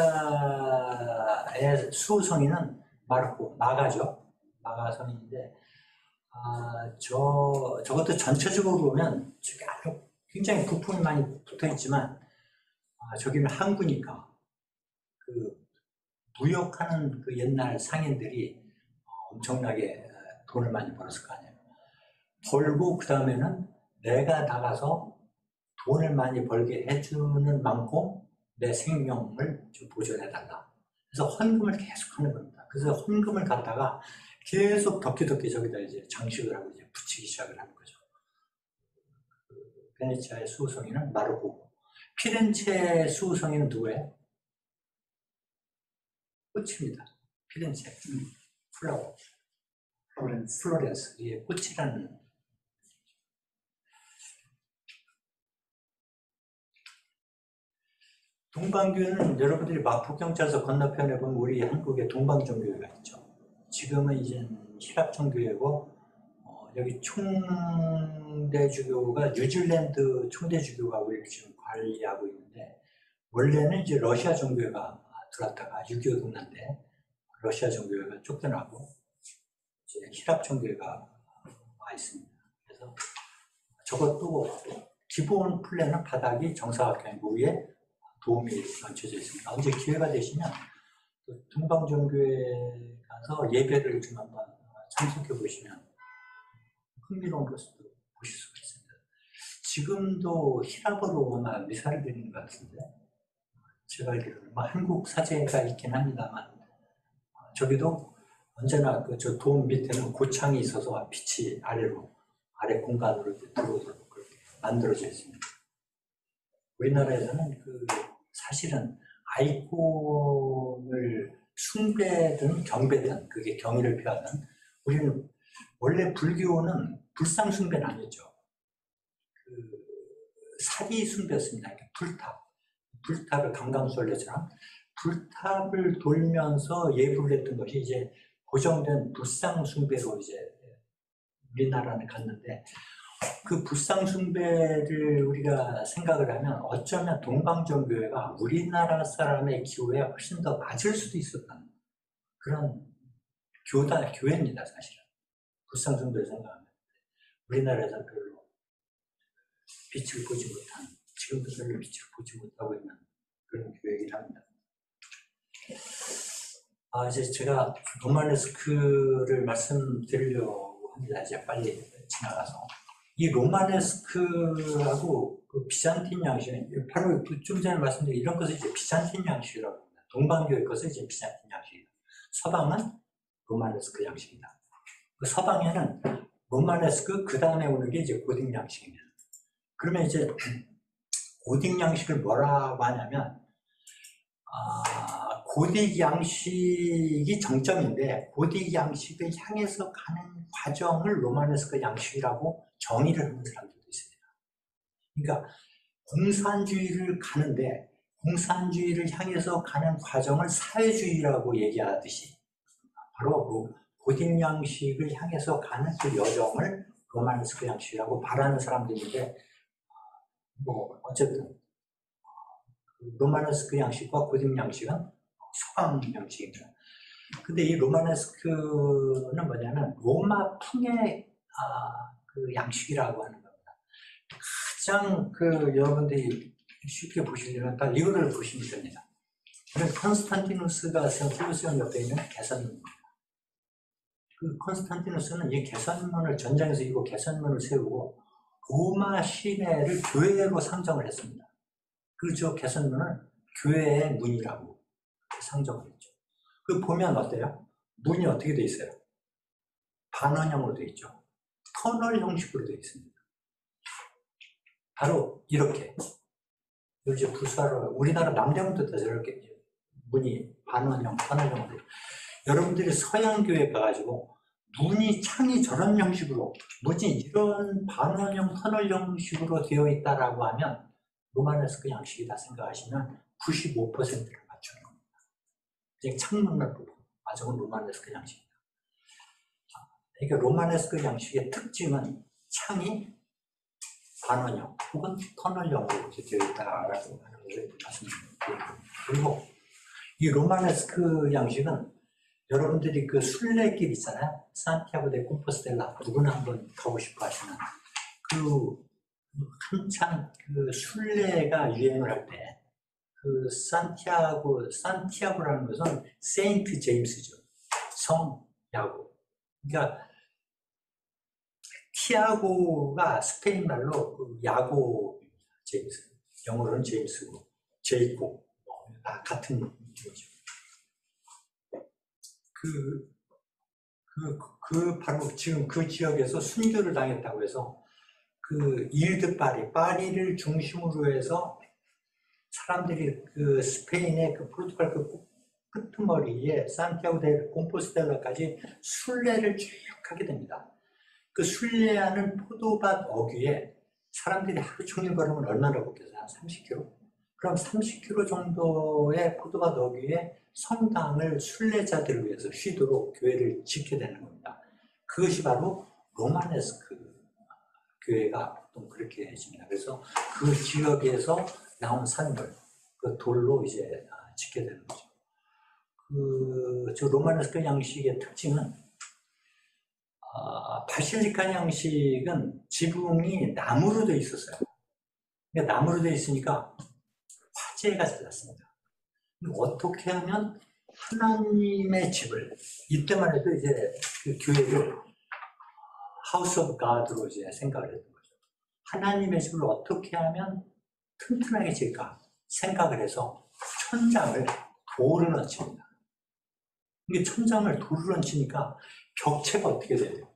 수성이는 마르코, 마가죠. 마가 성인인데 저것도 전체적으로 보면 저기 아주 굉장히 부품이 많이 붙어 있지만 저기는 항구니까 그 무역하는 그 옛날 상인들이 엄청나게 돈을 많이 벌었을 거 아니에요. 벌고 그 다음에는 내가 나가서 돈을 많이 벌게 해주는 만큼 내 생명을 좀 보존해달라. 그래서 헌금을 계속 하는 겁니다. 그래서 헌금을 갖다가 계속 덕기덕기 저기다 이제 장식을 하고 이제 붙이기 시작을 하는 거죠. 베네치아의 수호성이는 마르코. 피렌체 수호성이는 누구예요? 꽃입니다. 피렌체. 플라워. 플로렌스. 이게 꽃이라는. 동방교회는 여러분들이 마포경찰서 건너편에 보면 우리 한국에 동방종교회가 있죠. 지금은 이제 신학종교회고 여기 총대주교가 뉴질랜드 총대주교가 우리를 지금 관리하고 있는데 원래는 이제 러시아 종교회가 들어왔다가 6.25 동란 때 러시아 종교회가 쫓겨나고 이제 히랍 종교회가 와 있습니다. 그래서 저것도 기본 플랜은 바닥이 정사각형이고 위에 도움이 얹혀져 있습니다. 언제 기회가 되시면 동방종교회 가서 예배를 좀 한번 참석해 보시면 흥미로운 것도 보실 수가 있습니다. 지금도 히랍어로 아마 미사를 드리는 것 같은데 제가 알기로는 한국 사제가 있긴 합니다만 저기도 언제나 저 도움 밑에는 고창이 있어서 빛이 아래로 아래 공간으로 이제 들어오도록 그렇게 만들어져 있습니다. 우리나라에서는 사실은 아이콘을 숭배든 경배든 그게 경의를 표하는, 우리는 원래 불교는 불상 숭배는 아니었죠. 사리 숭배였습니다. 불탑을 강강술래처럼 불탑을 돌면서 예불을 했던 것이 이제 고정된 불상 숭배로 이제 우리나라는 갔는데, 그 불상 숭배를 우리가 생각을 하면 어쩌면 동방정교회가 우리나라 사람의 기호에 훨씬 더 맞을 수도 있었다는 그런 교회입니다, 사실은. 불상 숭배를 생각하면 우리나라에서 별로 빛을 보지 못한, 지금도 별로 빛을 보지 못하고 있는 그런 교회이긴 합니다. 이제 제가 로마네스크를 말씀드리려고 합니다. 이제 빨리 지나가서. 이 로마네스크하고 그 비잔틴 양식, 바로 좀 전에 말씀드린 이런 것을 이제 비잔틴 양식이라고 합니다. 동방교의 것을 이제 비잔틴 양식이다. 서방은 로마네스크 양식이다. 그 서방에는 로마네스크, 그 다음에 오는 게 이제 고딕 양식입니다. 그러면 이제 고딕 양식을 뭐라고 하냐면, 고딕 양식이 정점인데 고딕 양식을 향해서 가는 과정을 로마네스크 양식이라고 정의를 하는 사람들도 있습니다. 그러니까 공산주의를 가는데 공산주의를 향해서 가는 과정을 사회주의라고 얘기하듯이 바로 고딕 양식을 향해서 가는 그 여정을 로마네스크 양식이라고 말하는 사람들인데, 어쨌든 로마네스크 양식과 고딕 양식은 서방 양식입니다. 근데 이 로마네스크는 뭐냐면 로마풍의 그 양식이라고 하는 겁니다. 가장 여러분들이 쉽게 보시려면 다 이거를 보시면 됩니다. 콘스탄티누스가 콜로세움 옆에 있는 개선문입니다. 그 콘스탄티누스는 이 개선문을 전장에서 이거 개선문을 세우고 로마 시내를 교회로 상정을 했습니다. 그저 개선문을 교회의 문이라고 상정을 했죠. 그 보면 어때요? 문이 어떻게 돼 있어요? 반원형으로 돼 있죠. 터널 형식으로 돼 있습니다. 바로 이렇게. 이제 부사로 우리나라 남대문도 저렇게 문이 반원형, 터널형으로. 여러분들이 서양교회 가가지고 문이 창이 저런 형식으로, 문이 이런 반원형, 터널 형식으로 되어 있다라고 하면 로마네스크 양식이다 생각하시면 95%를 맞추는 겁니다. 그냥 창문만 보고 저건 로마네스크 양식이다. 그러니까 로마네스크 양식의 특징은 창이 반원형 혹은 터널형으로 되어 있다라고 하는 것을 말씀드립니다. 그리고 이 로마네스크 양식은 여러분들이 그 순례길 있잖아요. 산티아고 데 콤포스텔라, 누구나 한번 가고 싶어 하시는 한참 순례가 유행을 할 때, 산티아고라는 것은 세인트 제임스죠. 성 야고. 그러니까 티아고가 스페인 말로 야고, 제임스. 영어로는 제임스고, 제이콥, 같은 거죠. 바로 지금 그 지역에서 순교를 당했다고 해서 일드 파리를 중심으로 해서 사람들이 스페인의 포르투갈 끄트머리에 산티아고 데 콤포스텔라까지 순례를 쭉 하게 됩니다. 그 순례하는 포도밭 어귀에 사람들이 하루 종일 걸으면 얼마나 걷겠어요? 한 30km? 그럼 30km 정도의 포도밭 어귀에 성당을 순례자들을 위해서 쉬도록 교회를 짓게 되는 겁니다. 그것이 바로 로마네스크 교회가 보통 그렇게 해집니다. 그래서 그 지역에서 나온 산물, 그 돌로 이제 짓게 되는 거죠. 저 로마네스크 양식의 특징은 바실리카 양식은 지붕이 나무로 되어 있었어요. 그러니까 나무로 되어 있으니까 화재가 잘 났습니다. 어떻게 하면 하나님의 집을, 이때만 해도 이제 그 교회를 하우스 오브 가드로 이제 생각을 했던 거죠. 하나님의 집을 어떻게 하면 튼튼하게 질까 생각을 해서 천장을 돌을 얹힙니다. 이게 천장을 돌을 얹히니까 벽체가 어떻게 돼요?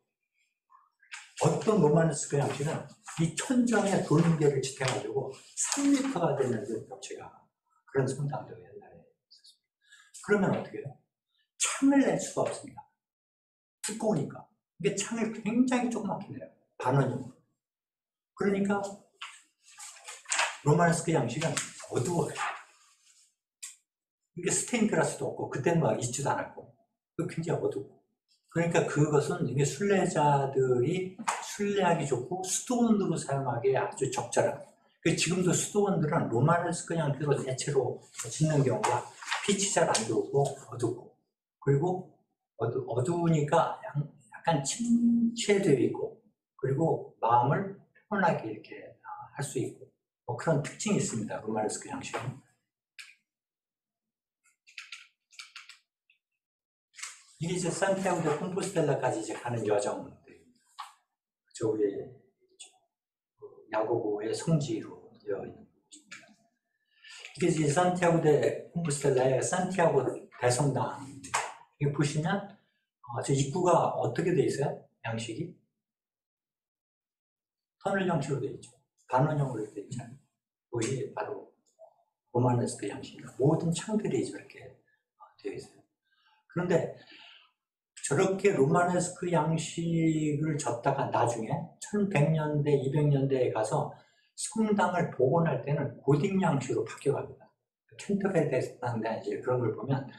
어떤 로마네스크 양식은 이 천정에 돌무게를 지탱하려고 3m가 되는 그 벽체가 그런 성당도 옛날에 있었습니다. 그러면 어떻게 해요? 창을 낼 수가 없습니다. 두꺼우니까. 이게 창을 굉장히 조그맣게 내요. 반원형으로. 그러니까 로마네스크 양식은 어두워요. 이게 스테인 글라스도 없고 그때는 막 있지도 않았고 굉장히 어둡고 그러니까 그것은 이게 순례자들이 순례하기 좋고 수도원으로 사용하기에 아주 적절한 지금도 수도원들은 로마네스크 양식으로 대체로 짓는 경우가 빛이 잘 안 들어오고 어둡고 그리고 어두우니까 약간 침체되어 있고 그리고 마음을 편하게 이렇게 할 수 있고 뭐 그런 특징이 있습니다. 로마네스크 양식은. 이게 이제 산티아고 데 콤포스텔라까지 이제 가는 여정들입니다. 저 위에 야고보의 성지로 되어 있는 곳입니다. 이게 이제 산티아고 데 콤포스텔라의 산티아고 대성당입니다. 이게 보시면 저 입구가 어떻게 되어 있어요? 양식이 터널 형식으로 되어 있죠. 반원형으로 되어 있잖아요. 그것이 바로 로마네스크 양식입니다. 모든 창들이 저렇게 되어 있어요. 그런데 저렇게 로마네스크 양식을 졌다가 나중에 1100년대, 200년대에 가서 성당을 복원할 때는 고딕 양식으로 바뀌어갑니다. 캔터베리 대성당에 이제 그런 걸 보면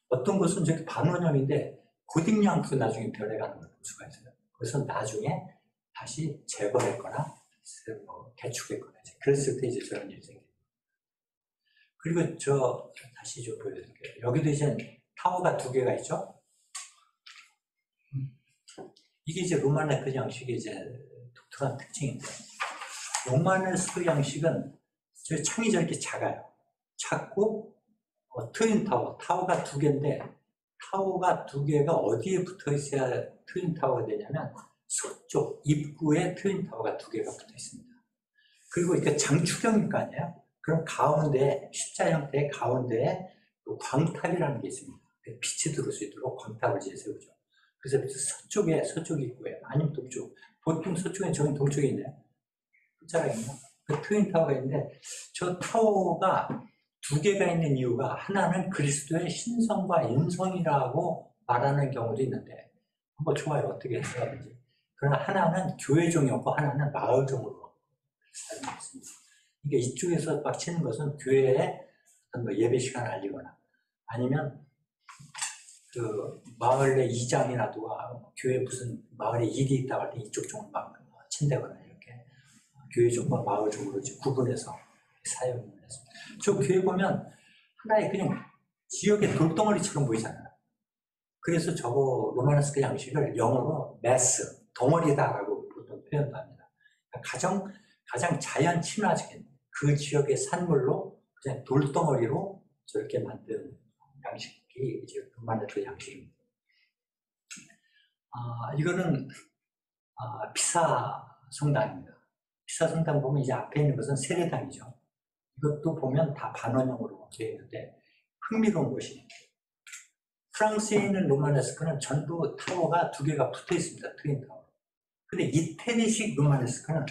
어떤 것은 저렇게 반원형인데 고딕 양식으로 나중에 변해가는 걸 볼 수가 있어요. 그래서 나중에 다시 재건했거나 뭐 개축했거나 그랬을 때 이제 저런 일이 생깁니다. 그리고 저 다시 좀 보여드릴게요. 여기도 이제 타워가 2개가 있죠. 이게 이제 로마네스크 양식의 이제 독특한 특징인데, 로마네스크 양식은 저 창이 저렇게 작아요. 작고 타워가 2개인데 타워가 2개가 어디에 붙어 있어야 트윈 타워가 되냐면 서쪽 입구에 트윈 타워가 2개가 붙어 있습니다. 그리고 이게 장축형일 거 아니에요? 그럼 가운데 십자 형태의 가운데에 광탑이라는 게 있습니다. 빛이 들어올 수 있도록 광탑을 이제 세우죠. 그래서 서쪽 입구에 아니면 동쪽, 보통 서쪽에 저기 동쪽에 있네요. 끝자락에 있나? 그 트윈 타워가 있는데 저 타워가 2개가 있는 이유가 하나는 그리스도의 신성과 인성이라고 말하는 경우도 있는데 뭐 좋아요. 어떻게 해야 되지? 그러나 하나는 교회종이었고 하나는 마을종으로 사용했습니다. 그러니까 이쪽에서 막 치는 것은 교회에 어떤 뭐 예배 시간을 알리거나 아니면 그 마을의 이장이나 누가 교회 무슨 마을에 일이 있다고 할 때 이쪽 종을 막 친다거나 이렇게 교회종과 마을종으로 구분해서 사용을 했습니다. 저 교회 보면 하나의 그냥 지역의 돌덩어리처럼 보이잖아요. 그래서 저거 로마네스크 양식을 영어로 매스, 덩어리다라고 보통 표현도 합니다. 가장 자연 친화적인 그 지역의 산물로 그냥 돌덩어리로 저렇게 만든 양식이 이제 로마네스크 양식입니다. 이거는 피사 성당입니다. 피사 성당 보면 이제 앞에 있는 것은 세례당이죠. 이것도 보면 다 반원형으로 되어 있는데 흥미로운 것이 프랑스에 있는 로마네스크는 전부 타워가 2개가 붙어 있습니다. 트윈 타워. 근데 이태리식 로마네스크는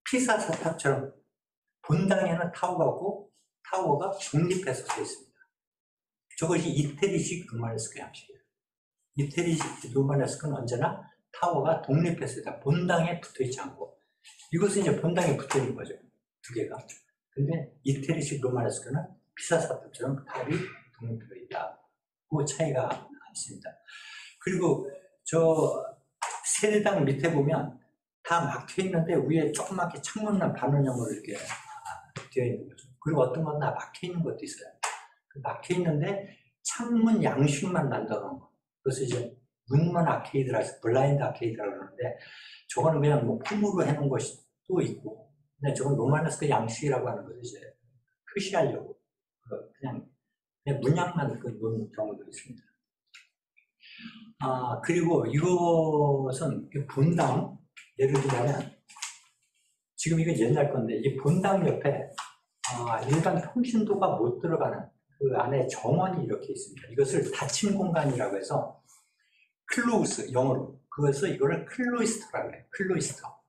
피사 사탑처럼 본당에는 타워가 없고 타워가 중립해서 서 있습니다. 저것이 이태리식 로마네스크 양식이에요. 이태리식 로마네스크는 언제나 타워가 독립해서 있다. 본당에 붙어 있지 않고 이것은 이제 본당에 붙어 있는 거죠. 2개가. 근데 이태리식 로마네스크는 피사 사탑처럼 탑이 독립되어 있다. 그 차이가 있습니다. 그리고 저 세례당 밑에 보면 다 막혀 있는데 위에 조그맣게 창문만 반원형으로 이렇게 되어 있는 거죠. 그리고 어떤 건 다 막혀 있는 것도 있어요. 막혀 있는데 창문 양식만 난다는 거. 그래서 이제 문문 아케이드라서 블라인드 아케이드라고 그러는데 저거는 그냥 뭐 품으로 해놓은 것이 또 있고, 근데 저건 로마네스크 양식이라고 하는 것을 이제 표시하려고 그냥 문양만 놓은 경우도 있습니다. 그리고 이것은 본당, 예를 들자면 지금 이건 옛날 건데 이 본당 옆에 일반 평신도가 못 들어가는 그 안에 정원이 이렇게 있습니다. 이것을 닫힌 공간이라고 해서 클로우스, 영어로 그래서 이거를 클로이스터라고 그래요. 클로이스터.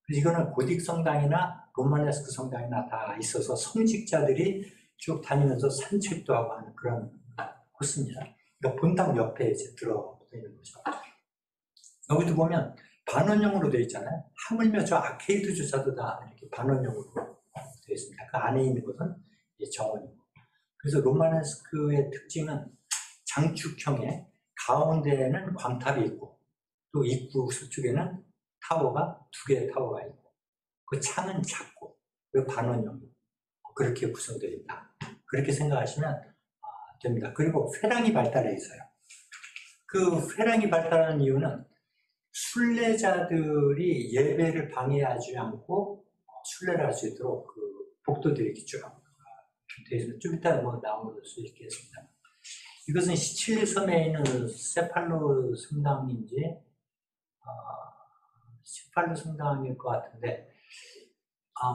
그래서 이거는 고딕 성당이나 로마네스크 성당이나 다 있어서 성직자들이 쭉 다니면서 산책도 하고 하는 그런 코스입니다. 그러니까 본당 옆에 이제 들어붙어 있는 거죠. 여기도 보면 반원형으로 되어 있잖아요. 하물며 저 아케이드조차도 다 이렇게 반원형으로 되어 있습니다. 그 안에 있는 것은 이제 정원이고. 그래서 로마네스크의 특징은 장축형의 가운데에는 광탑이 있고 또 입구 서쪽에는 타워가 두 개의 타워가 있고 그 창은 작고 그 반원형이고 그렇게 구성되어 있다. 그렇게 생각하시면 됩니다. 그리고 회랑이 발달해 있어요. 그 회랑이 발달하는 이유는 순례자들이 예배를 방해하지 않고 순례를 할 수 있도록 그 복도들이 쭉 되어 있습니다. 좀 이따 뭐 나올 수 있겠습니다. 이것은 시칠리 섬에 있는 세팔로 성당인지 세팔로 성당일 것 같은데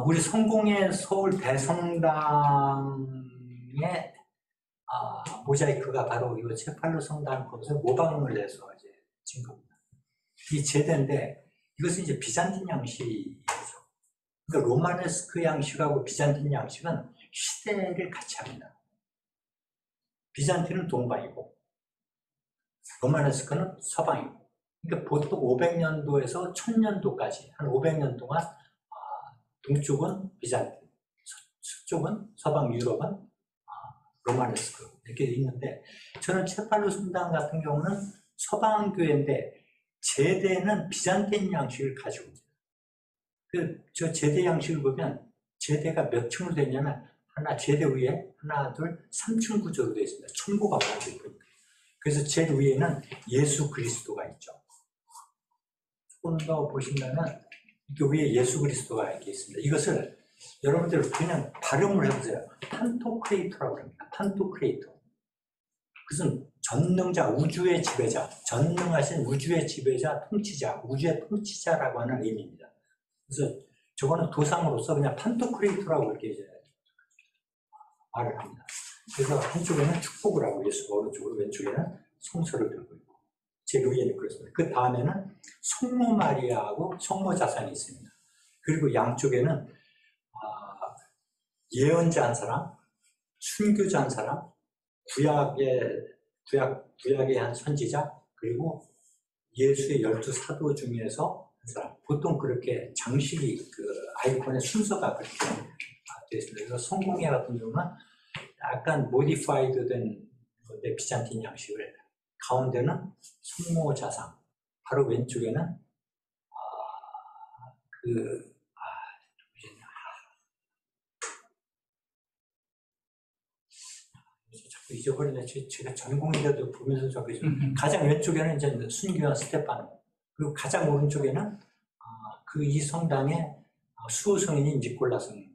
우리 성공의 서울 대성당의 모자이크가 바로 이 세팔로 성당 거기서 모방을 해서 이제 진 겁니다. 이 제대인데 이것은 이제 비잔틴 양식이죠. 그러니까 로마네스크 양식하고 비잔틴 양식은 시대를 같이 합니다. 비잔틴은 동방이고 로마네스크는 서방이고 그러니까 보통 500년도에서 1000년도까지 한 500년 동안 동쪽은 비잔틴, 서쪽은 서방 유럽은 로마네스크 이렇게 있는데 저는 체팔로 성당 같은 경우는 서방교회인데 제대는 비잔틴 양식을 가지고 있습니다. 저 제대 양식을 보면 제대가 몇 층으로 되냐면 하나 제대 위에 하나 둘 3층 구조로 되어 있습니다. 천고가 많이 있고 그래서 제일 위에는 예수 그리스도가 있죠. 조금 더 보시면은 이렇게 위에 예수 그리스도가 이렇게 있습니다. 이것을 여러분들 그냥 발음을 해보세요. 판토크레이토라고 합니다. 판토크레이토. 그것은 전능자, 우주의 지배자, 전능하신 우주의 지배자, 통치자, 우주의 통치자라고 하는 의미입니다. 그래서 저거는 도상으로서 그냥 판토크레이토라고 이렇게 이제 말을 합니다. 그래서 한쪽에는 축복을 하고 예수가 오른쪽으로 왼쪽에는 성서를 들고 있고 제일 위에는 그렇습니다. 그 다음에는 성모 마리아하고 성모 자산이 있습니다. 그리고 양쪽에는 예언자 한 사람, 순교자 한 사람, 구약의 한 선지자, 그리고 예수의 12사도 중에서 한 사람. 보통 그렇게 장식이 그 아이콘의 순서가 그렇게 되어 있습니다. 그래서 성공회 같은 경우는 약간 모디파이드 된 건데 비잔틴 양식을 가운데는 성모 자상, 바로 왼쪽에는 자꾸 잊어버리네. 제가 전공인데도 보면서 자꾸 가장 왼쪽에는 이제 순교한 스테파노, 그리고 가장 오른쪽에는 그 이 성당의 수호성인인 니콜라성,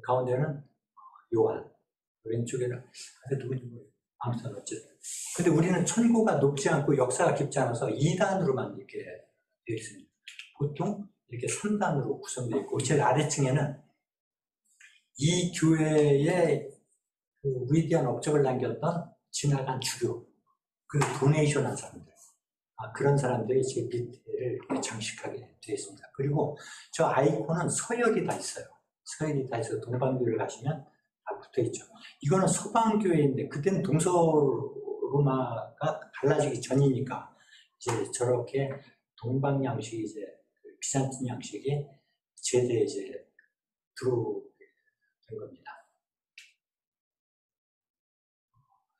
가운데는 요한, 왼쪽에는 누군지 모르겠어요. 아무튼 어쨌든. 근데 우리는 천고가 높지 않고 역사가 깊지 않아서 2단으로만 이렇게 되어 있습니다. 보통 이렇게 3단으로 구성되어 있고 제일 아래층에는 이 교회의 그 위대한 업적을 남겼던 지나간 주교, 그 도네이션 한 사람들, 그런 사람들이 제 밑에를 이렇게 장식하게 되어 있습니다. 그리고 저 아이콘은 서열이 다 있어요. 서열이 다 있어서 동방교회를 가시면 다 붙어 있죠. 이거는 서방교회인데 그때는 동서로마가 갈라지기 전이니까 이제 저렇게 동방 양식이 이제 비잔틴 양식이 제대에 이제 들어오게 된 겁니다.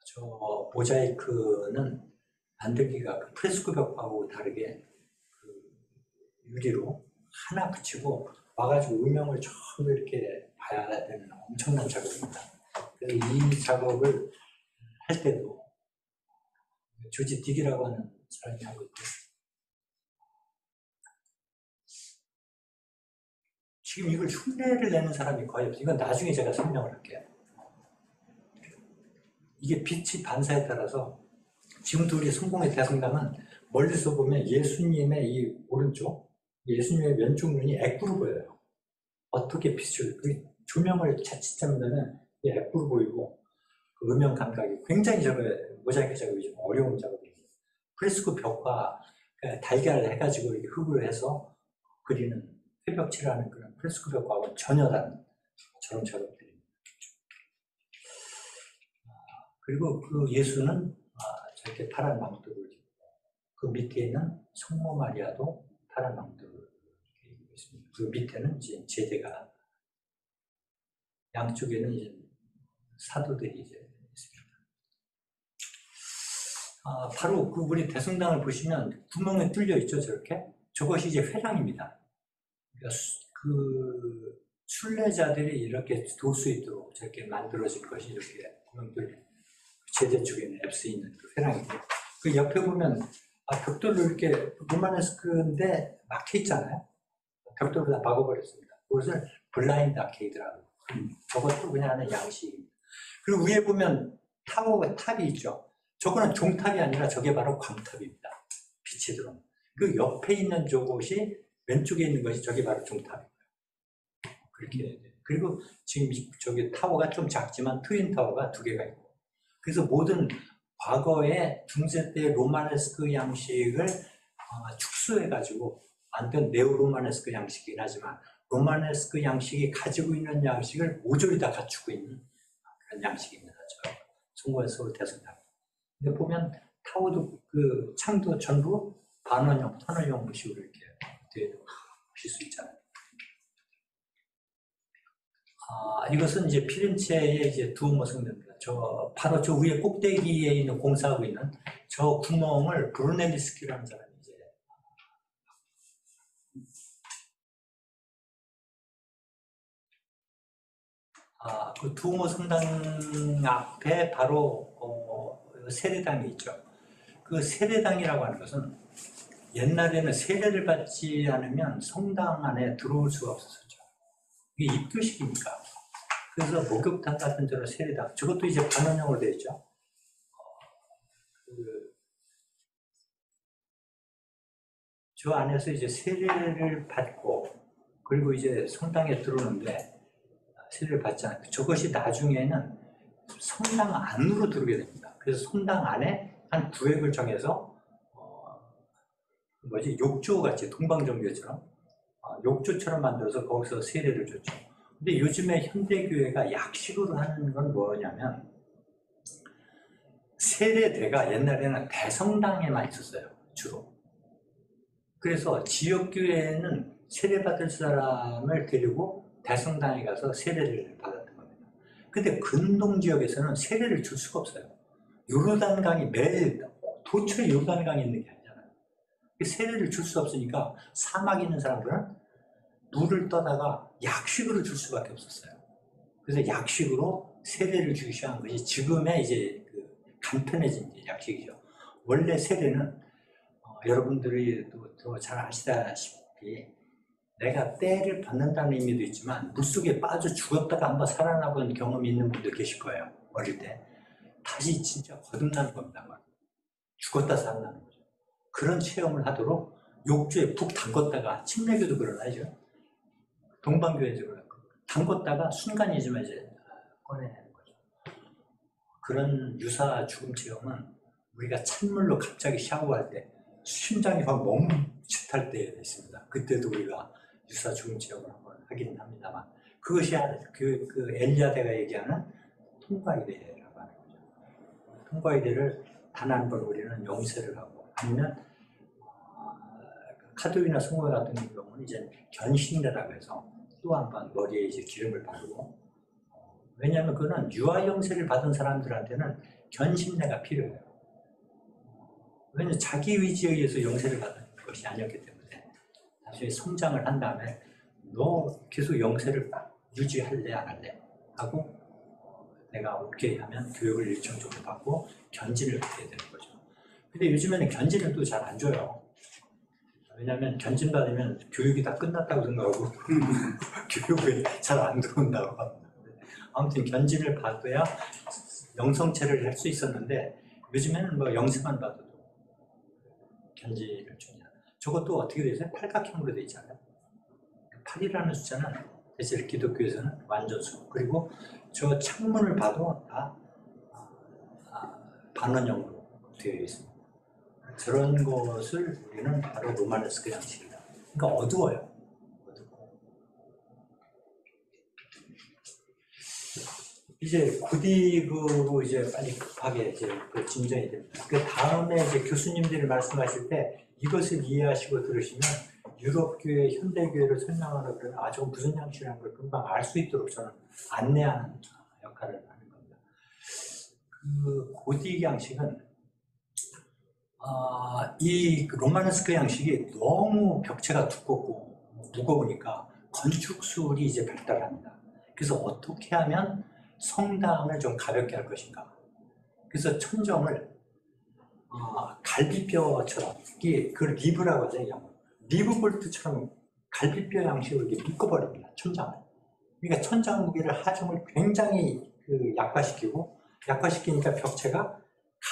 저 모자이크는 만들기가 그 프레스코 벽하고 다르게 그 유리로 하나 붙이고 와가지고 음영을 전부 이렇게 봐야 되는 엄청난 작업입니다. 그래서 이 작업을 할 때도 조지 딕이라고 하는 사람이 하고 있고 지금 이걸 흉내를 내는 사람이 거의 없어요. 이건 나중에 제가 설명을 할게요. 이게 빛이 반사에 따라서 지금도 우리 성공의 대성당은 멀리서 보면 예수님의 이 오른쪽, 예수님의 왼쪽 눈이 액구로 보여요. 어떻게 빛을, 조명을 자칫 잡으면 액구로 보이고 그 음영 감각이 굉장히 모자이크 작업이 좀 어려운 작업입니다. 프레스코 벽화 그러니까 달걀 해가지고 이렇게 흙으로 해서 그리는 회벽칠하는 그런 프레스코벽과는 전혀 다른 저런 작업들입니다. 그리고 그 예수는 저렇게 파란 망토를 입고 그 밑에 있는 성모 마리아도 파란 망토를 입고 있습니다. 그 밑에는 이제 제대가 양쪽에는 이제 사도들이 이제 있습니다. 바로 그 우리 대성당을 보시면 구멍이 뚫려 있죠, 저렇게. 저것이 이제 회당입니다. 그러니까 그 순례자들이 이렇게 돌 수 있도록 저렇게 만들어진 것이 이렇게 구멍 뚫려. 제대 쪽에는 앱스 있는 그 회당이고. 그 옆에 보면 벽돌로 이렇게 로마네스크인데 막혀 있잖아요. 벽돌로 다 막아버렸습니다. 그것을 블라인드 아케이드라고. 저것도 그냥 하는 양식입니다. 그리고 위에 보면 탑이 있죠. 저거는 종탑이 아니라 저게 바로 광탑입니다. 빛이 들어오는. 그 옆에 있는 저것이 왼쪽에 있는 것이 저게 바로 종탑이고요. 그렇게 해야 돼요. 그리고 지금 저기 타워가 좀 작지만 트윈 타워가 2개가 있고. 그래서 모든 과거의 중세 때 로마네스크 양식을 축소해가지고 만든 네오로마네스크 양식이긴 하지만 로마네스크 양식이 가지고 있는 양식을 모조리 다 갖추고 있는 그런 양식입니다. 저 송고의 서울 대성당. 근데 보면 타워도 그 창도 전부 반원형, 터널형 식으로 이렇게 보실 수 있잖아요. 이것은 이제 피렌체의 이제 두오모 성당입니다. 바로 저 위에 꼭대기에 있는 공사하고 있는 저 구멍을 브루넬리스키라는 사람이 이제 그 두오모 성당 앞에 바로 세례당이 있죠. 그 세례당이라고 하는 것은 옛날에는 세례를 받지 않으면 성당 안에 들어올 수가 없었죠. 이게 입교식이니까. 그래서 목욕탕 같은 데로 세례당. 저것도 이제 반원형으로 되어 있죠. 저 안에서 이제 세례를 받고, 그리고 이제 성당에 들어오는데, 세례를 받지 않아요. 저것이 나중에는 성당 안으로 들어오게 됩니다. 그래서 성당 안에 한 구획을 정해서, 욕조 같이 동방정교처럼, 욕조처럼 만들어서 거기서 세례를 줬죠. 근데 요즘에 현대교회가 약식으로 하는 건 뭐냐면 세례대가 옛날에는 대성당에만 있었어요. 주로. 그래서 지역교회는 세례받을 사람을 데리고 대성당에 가서 세례를 받았던 겁니다. 근데 근동 지역에서는 세례를 줄 수가 없어요. 요르단강이 매일 도처에 요르단강이 있는 게 아니잖아요. 세례를 줄 수 없으니까 사막에 있는 사람들은 물을 떠다가 약식으로 줄 수밖에 없었어요. 그래서 약식으로 세례를 주기 시작한 것이 지금의 이제 그 간편해진 약식이죠. 원래 세례는 여러분들이 또 잘 아시다시피 내가 때를 받는다는 의미도 있지만 물속에 빠져 죽었다가 한번 살아나본 경험이 있는 분들 계실 거예요. 어릴 때. 다시 진짜 거듭나는 겁니다. 죽었다 살아나는 거죠. 그런 체험을 하도록 욕조에 푹 담궜다가 침례교도 그러나요? 동방교회도 그렇고 담궜다가 순간이지만 이제 꺼내는 거죠. 그런 유사 죽음 체험은 우리가 찬물로 갑자기 샤워할 때 심장이 막 멈칫할 때 있습니다. 그때도 우리가 유사 죽음 체험을 한번 하기는 합니다만 그것이 그 엘리야대가 얘기하는 통과의 대라고 하는 거죠. 통과의 대를 단 한 번 우리는 용서를 하고 아니면 카도리나 성모 같은 경우는 이제 견신대라고 해서 또 한 번 머리에 이제 기름을 바르고 왜냐하면 그거는 유아 영세를 받은 사람들한테는 견신대가 필요해요. 왜냐하면 자기 의지에 의해서 영세를 받은 것이 아니었기 때문에 나중에 성장을 한 다음에 너 계속 영세를 유지할래 안 할래 하고 내가 오케이 하면 교육을 일정적으로 받고 견진을 받게 되는 거죠. 근데 요즘에는 견진을 또 잘 안 줘요. 왜냐하면 견진 받으면 교육이 다 끝났다고 생각하고 교육이 잘 안 들어온다고 합니다. 아무튼 견진을 받아야 영성체를 할 수 있었는데 요즘에는 뭐 영세만 받아도 견진을 줍니다. 저것도 어떻게 되어 있어요? 팔각형으로 되어 있잖아요. 8이라는 숫자는 대체 기독교에서는 완전수. 그리고 저 창문을 봐도 다 반원형으로 되어 있습니다. 그런 것을 우리는 바로 로마네스크 양식이다. 그러니까 어두워요. 어둡고. 이제 고딕으로 이제 빨리 급하게 이제 그 진전이 됩니다. 그 다음에 이제 교수님들이 말씀하실 때 이것을 이해하시고 들으시면 유럽교회, 현대교회를 설명하는 그런 저건 무슨 양식이라는 걸 금방 알 수 있도록 저는 안내하는 역할을 하는 겁니다. 그 고딕 양식은 이 로마네스크 양식이 너무 벽체가 두껍고 무거우니까 건축술이 이제 발달합니다. 그래서 어떻게 하면 성당을 좀 가볍게 할 것인가. 그래서 천정을 갈비뼈처럼 이게 그 리브라고 하죠. 리브 볼트처럼 갈비뼈 양식으로 이렇게 묶어버립니다. 천장을. 그러니까 천장 무게를 하중을 굉장히 약화시키니까 벽체가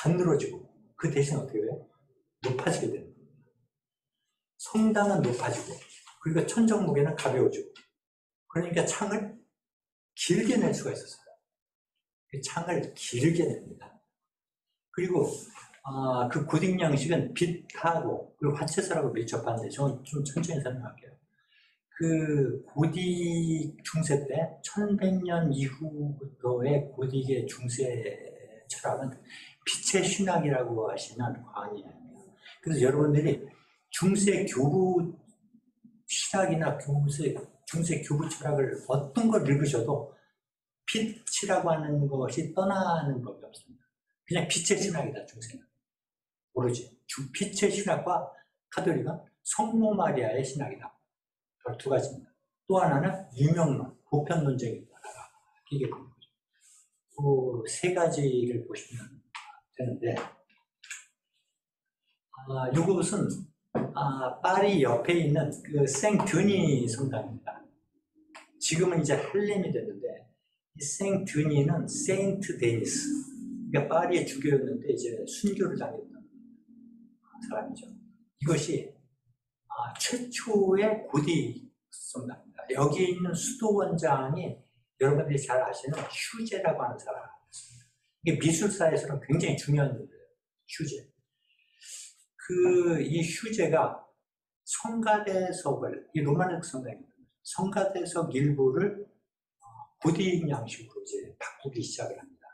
가늘어지고 그 대신 어떻게 돼요? 높아지게 되는 겁니다. 성당은 높아지고 그러니까 천정 무게는 가벼워지고 그러니까 창을 길게 낼 수가 있었어요. 창을 길게 냅니다. 그리고 그 고딕 양식은 빛하고 그리고 화채설하고 밀접한데 저는 좀 천천히 설명할게요. 그 고딕 중세 때 1100년 이후부터의 고딕의 중세 철학은 빛의 신학이라고 하시면 과언이 아닙니다. 그래서 여러분들이 중세 교부 신학이나 중세 교부 철학을 어떤 걸 읽으셔도 빛이라고 하는 것이 떠나는 법이 없습니다. 그냥 빛의 신학이다, 중세는. 오로지 빛의 신학과 카톨릭은 성모 마리아의 신학이다. 두 가지입니다. 또 하나는 유명론, 보편 논쟁이다. 이게 보는 거죠. 그 세 가지를 보시면 되는데, 이것은 파리 옆에 있는 그 생드니 성당입니다. 지금은 이제 할렘이 됐는데, 이 생드니는 세인트 데니스, 그러니까 파리의 주교였는데 이제 순교를 당했던 사람이죠. 이것이 최초의 고딕 성당입니다. 여기 있는 수도원장이 여러분들이 잘 아시는 슈제라고 하는 사람입니다. 이게 미술사에서는 굉장히 중요한 인물이에요. 슈제. 이 슈제가 성가대석을, 이 로마네스크 성당입니다. 성가대석 일부를 고딕 양식으로 이제 바꾸기 시작을 합니다.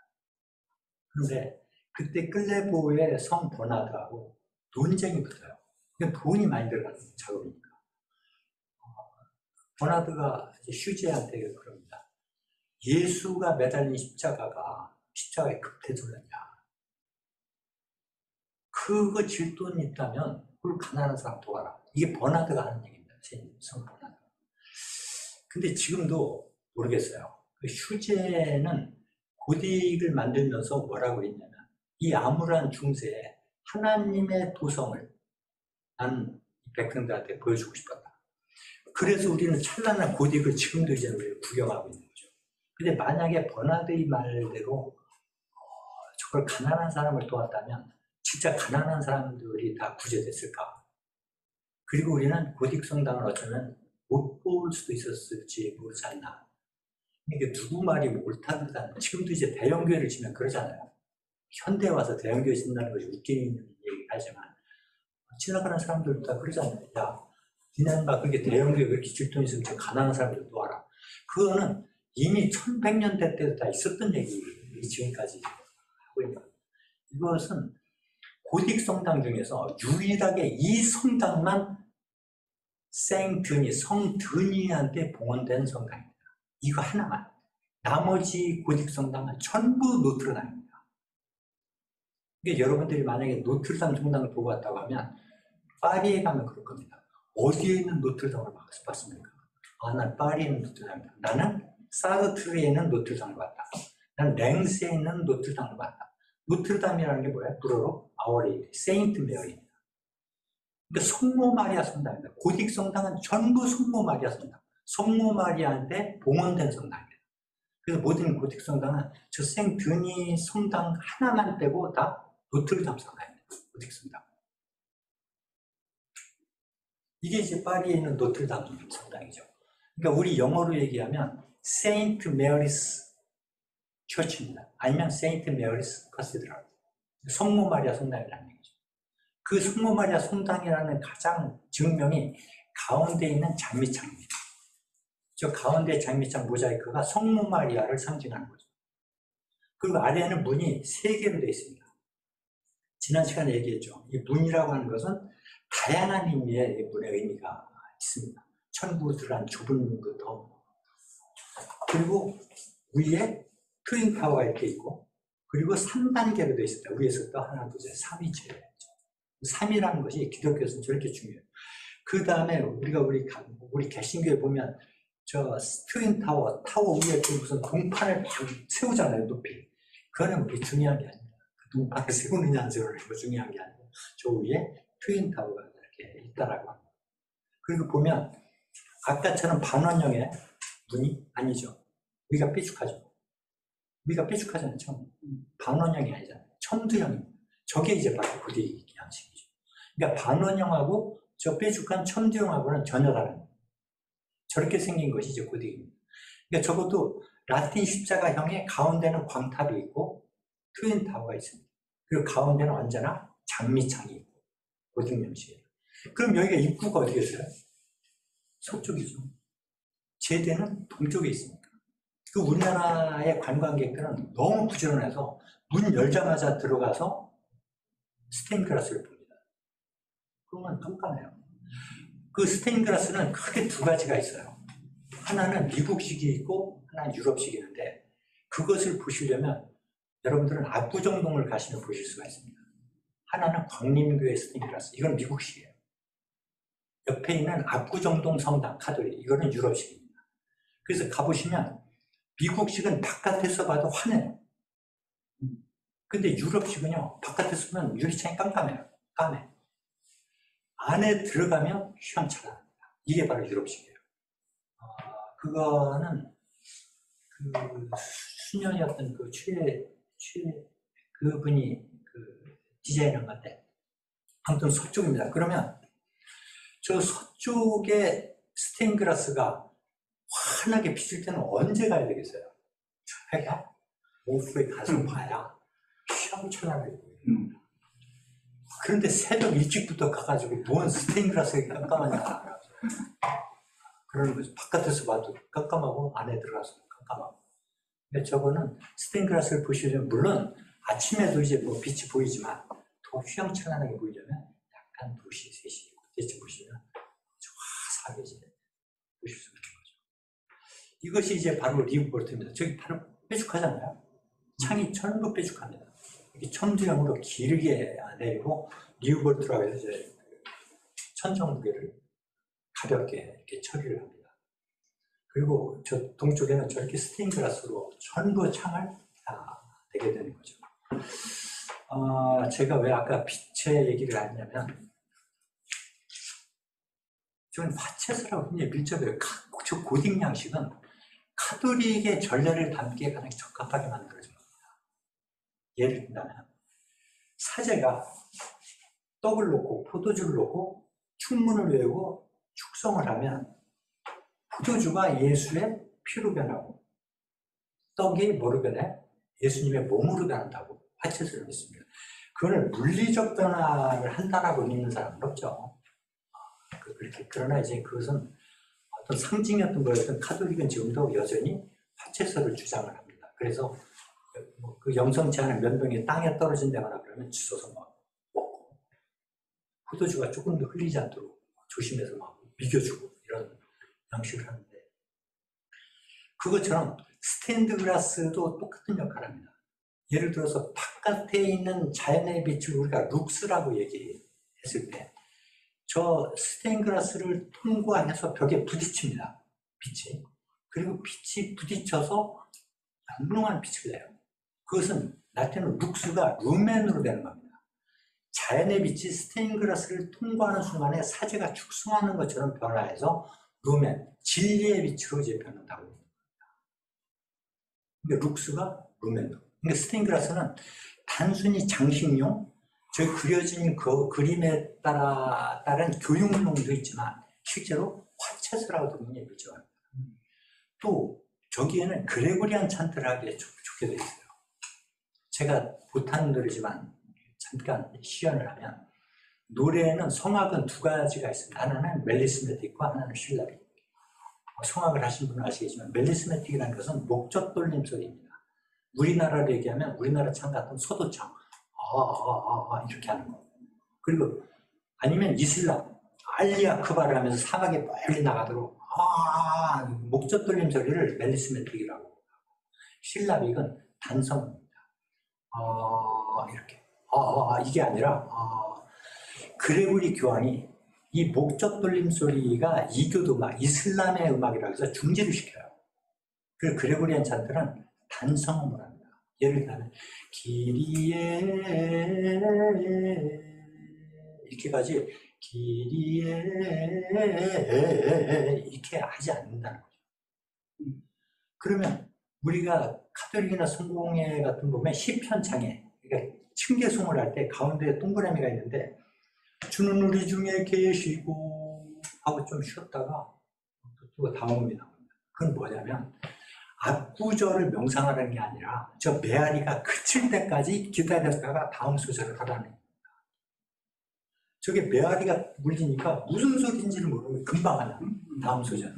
그런데 그때 클레보의 성 버나드하고 논쟁이 붙어요. 돈이 많이 들어가는 작업이니까. 버나드가 슈제한테 그럽니다. 예수가 매달린 십자가에 급대돌렸냐. 그거 질 돈 있다면 그걸 가난한 사람 도와라. 이게 버나드가 하는 얘기입니다. 성 버나드. 근데 지금도 모르겠어요. 그 슈제는 고딕을 만들면서 뭐라고 했냐면 이 암울한 중세에 하나님의 도성을 나는 백성들한테 보여주고 싶었다. 그래서 우리는 찬란한 고딕을 지금도 이제 구경하고 있는 거죠. 근데 만약에 버나드의 말대로 저걸 가난한 사람을 도왔다면 진짜 가난한 사람들이 다 구제됐을까? 그리고 우리는 고딕 성당을 어쩌면 못 볼 수도 있었을지 모르지 않나. 이게 누구 말이 옳다든 지금도 이제 대형교회를 지면 그러잖아요. 현대에 와서 대형교회 짓는다는 것이 웃기는 얘기를 하지만 지나가는 사람들도 다 그러잖아요. 야, 니네는 막 그렇게 대형교회 그렇게 줄 돈 있으면 좀 가난한 사람들 도와라. 그거는 이미 1100년대 때도 다 있었던 얘기 지금까지 하고 있는 거예요. 이것은 고딕 성당 중에서 유일하게 이 성당만 생드니, 성드니한테 봉헌된 성당입니다. 이거 하나만. 나머지 고딕 성당은 전부 노트르담입니다. 그러니까 여러분들이 만약에 노트르담 성당을 보고 왔다고 하면 파리에 가면 그럴 겁니다. 어디에 있는 노트르담을 봤습니까? 난 파리에 있는 노트르담이다. 나는 사르트르에 있는 노트르담을 봤다. 나는 랭스에 있는 노트르담을 봤다. 노트르담이라는 게 뭐예요? 불어로 아워레이, 세인트 메어리입니다. 그러니까 성모 마리아 성당입니다. 고딕 성당은 전부 성모 마리아 성당. 성모 마리아한테 봉헌된 성당입니다. 그래서 모든 고딕 성당은 저 생드니 성당 하나만 빼고 다 노트르담 성당입니다. 고딕 성당. 이게 이제 파리에 있는 노트르담 성당이죠. 그러니까 우리 영어로 얘기하면 세인트 메어리스 처치입니다. 아니면 세인트 메어리스 카테드랄. 성모 마리아 성당이라는 얘기죠. 그 성모 마리아 성당이라는 가장 증명이 가운데 있는 장미창입니다. 저 가운데 장미창 모자이크가 성모 마리아를 상징하는 거죠. 그리고 아래에는 문이 3개로 되어 있습니다. 지난 시간에 얘기했죠. 이 문이라고 하는 것은 다양한 의미의 이 문의 의미가 있습니다. 천국으로 들어간 좁은 문부터, 그리고 위에 트윈타워가 이렇게 있고, 그리고 3단계로 되어 있습니다. 위에서부터 하나, 둘, 셋, 3위째. 3이라는 것이 기독교에서는 저렇게 중요해요. 그 다음에 우리 개신교에 보면 저 트윈타워, 타워 위에 그 무슨 동판을 막 세우잖아요, 높이. 그거는 우리 중요한 게 아닙니다. 그 동판을 세우느냐 안 세우느냐 중요한 게 아니고, 저 위에 트윈타워가 이렇게 있다라고 합니다. 그리고 보면 아까처럼 반원형의 문이 아니죠. 위가 삐죽하죠. 위가 삐죽하잖아요. 반원형이 아니잖아요. 첨두형입니다. 저게 이제 바로 고딕 양식이죠. 그러니까 반원형하고 저 삐죽한 첨두형하고는 전혀 다른, 저렇게 생긴 것이 이제 고딕입니다. 그러니까 적어도 라틴 십자가형의 가운데는 광탑이 있고 트윈타워가 있습니다. 그리고 가운데는 언제나 장미창이 있고 고딕 형식이에요. 그럼 여기가 입구가 어디에 있어요? 서쪽이죠. 제대는 동쪽에 있습니다. 그 우리나라의 관광객들은 너무 부지런해서 문 열자마자 들어가서 스테인글라스를 봅니다. 그러면 깜깜해요. 그 스테인글라스는 크게 2가지가 있어요. 하나는 미국식이 있고 하나는 유럽식이 있는데, 그것을 보시려면 여러분들은 압구정동을 가시면 보실 수가 있습니다. 하나는 광림교회 스테인글라스, 이건 미국식이에요. 옆에 있는 압구정동 성당 카톨릭, 이거는 유럽식입니다. 그래서 가보시면 미국식은 바깥에서 봐도 환해요. 근데 유럽식은요, 바깥에서 보면 유리창이 깜깜해요. 까매. 안에 들어가면 휘황찬란합니다. 이게 바로 유럽식이에요. 그거는 그 수녀였던 그 그분이 그 디자인한 건데, 아무튼 서쪽입니다. 그러면 저 서쪽에 스테인글라스가 환하게 비칠 때는 언제 가야 되겠어요? 해가 오후에 가서 봐야 휘황찬란하게 보여요. 그런데 새벽 일찍부터 가가지고 뭔 스테인글라스가 깜깜하냐 그러는 거죠. 바깥에서 봐도 깜깜하고 안에 들어가서 깜깜하고. 근데 저거는 스테인글라스를 보시려면, 물론 아침에도 이제 뭐 빛이 보이지만 더 휘황찬란하게 보이려면 약간 2시, 3시 그때쯤 보시면 화사하게 보실 수 있는 거죠. 이것이 이제 바로 리브볼트입니다. 저기 바로 뾰족하잖아요. 창이 전부 뾰족합니다. 이렇게 첨두형으로 길게 내리고 리브볼트라고 해서 이제 천정 무게를 가볍게 이렇게 처리를 합니다. 그리고 저 동쪽에는 저렇게 스테인글라스로 전부 창을 다 내게 되는 거죠. 제가 왜 아까 빛의 얘기를 하냐면, 저는 화채서라고 굉장히 밀접해요. 저 고딕 양식은 카톨릭의 전례를 담기에 가장 적합하게 만들어진 겁니다. 예를 들면 사제가 떡을 놓고 포도주를 놓고 축문을 외우고 축성을 하면 포도주가 예수의 피로 변하고 떡이 뭐로 변해? 예수님의 몸으로 변한다고 화채서를 믿습니다. 그걸 물리적 변화를 한다라고 믿는 사람은 없죠. 그렇게. 그러나 이제 그것은 어떤 상징이었던 거였던 카톨릭은 지금도 여전히 화채서를 주장을 합니다. 그래서 그 염성치 않은 면병이 땅에 떨어진다거나 그러면 주워서 먹고, 포도주가 조금 더 흘리지 않도록 조심해서 막 비벼주고 이런 양식을 하는데, 그것처럼 스테인드 글라스도 똑같은 역할을 합니다. 예를 들어서 바깥에 있는 자연의 빛을 우리가 룩스라고 얘기했을 때, 저 스테인글라스를 통과해서 벽에 부딪힙니다. 빛이. 그리고 빛이 부딪혀서 영롱한 빛을 내요. 그것은 라틴어로 룩스가 루멘으로 되는 겁니다. 자연의 빛이 스테인글라스를 통과하는 순간에 사제가 축성하는 것처럼 변화해서 루멘, 진리의 빛으로 이제 변한다고 합니다. 그러니까 룩스가 루멘으로. 그러니까 스테인글라스는 단순히 장식용, 저희 그려진 그 그림에 따른 교육용도 있지만 실제로 화채서라고도 굉장히 밀접합니다. 또 저기에는 그레고리안 찬트를 하기에 좋게 되어 있어요. 제가 못하는 노래지만 잠깐 시연을 하면, 노래는 성악은 두 가지가 있습니다. 하나는 멜리스메틱과 하나는 실라빅. 성악을 하신 분은 아시겠지만 멜리스메틱이라는 것은 목젖 돌림 소리입니다. 우리나라로 얘기하면 우리나라 창 같은 소도창 이렇게 하는 거. 그리고 아니면 이슬람 알리아 크바를 하면서 사막에 빨리 나가도록 목젖 돌림 소리를 멜리스메틱이라고 하고, 실라빅은 단성입니다. 이렇게 이게 아니라 그레고리 교황이 이 목젖 돌림 소리가 이교도 음악, 이슬람의 음악이라고 해서 중지를 시켜요. 그 그레고리안 찬들은 단성음을 합니다. 예를 들면 기리에 이렇게까지 기리에 이렇게 하지 않는다는 거죠. 그러면 우리가 카톨릭이나 성공회 같은 거 보면 시편창에, 그러니까 층계송을 할 때 가운데 동그라미가 있는데 주는 우리 중에 계시고 하고 좀 쉬었다가 또 다음음이 나옵니다. 그건 뭐냐면 앞구절을 명상하라는 게 아니라 저 메아리가 그칠 때까지 기다렸다가 다음 소절을 하라는 겁니다. 저게 메아리가 물리니까 무슨 소리인지를 모르면 금방 하나 다음 소절.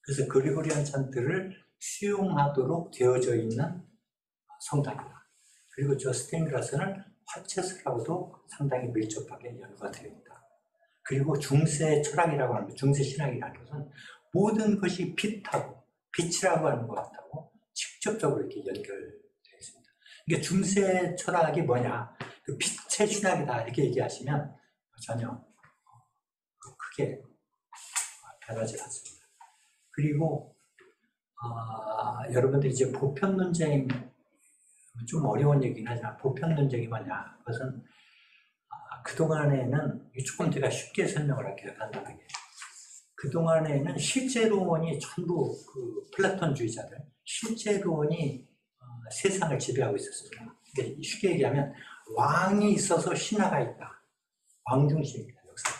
그래서 그리고리안 찬트를 수용하도록 되어져 있는 성당이다. 그리고 저 스테인그라스는 화채술하고도 상당히 밀접하게 연구가 되어 있다. 그리고 중세 철학이라고 하는 것, 중세 신학이라는 것은 모든 것이 빛하고 빛이라고 하는 것 같다고 직접적으로 이렇게 연결되어 있습니다. 그러니까 중세 철학이 뭐냐, 그 빛의 신학이다 이렇게 얘기하시면 전혀 크게 변하지 않습니다. 그리고 여러분들 이제 보편 논쟁, 좀 어려운 얘기긴 하지만 보편 논쟁이 뭐냐, 그것은 그동안에는 조금 제가 쉽게 설명을 할게요. 간단하게. 그동안에는 실제론이 전부 그 플라톤주의자들, 실제론이 세상을 지배하고 있었습니다. 그러니까 쉽게 얘기하면 왕이 있어서 신화가 있다. 왕 중심입니다. 역사.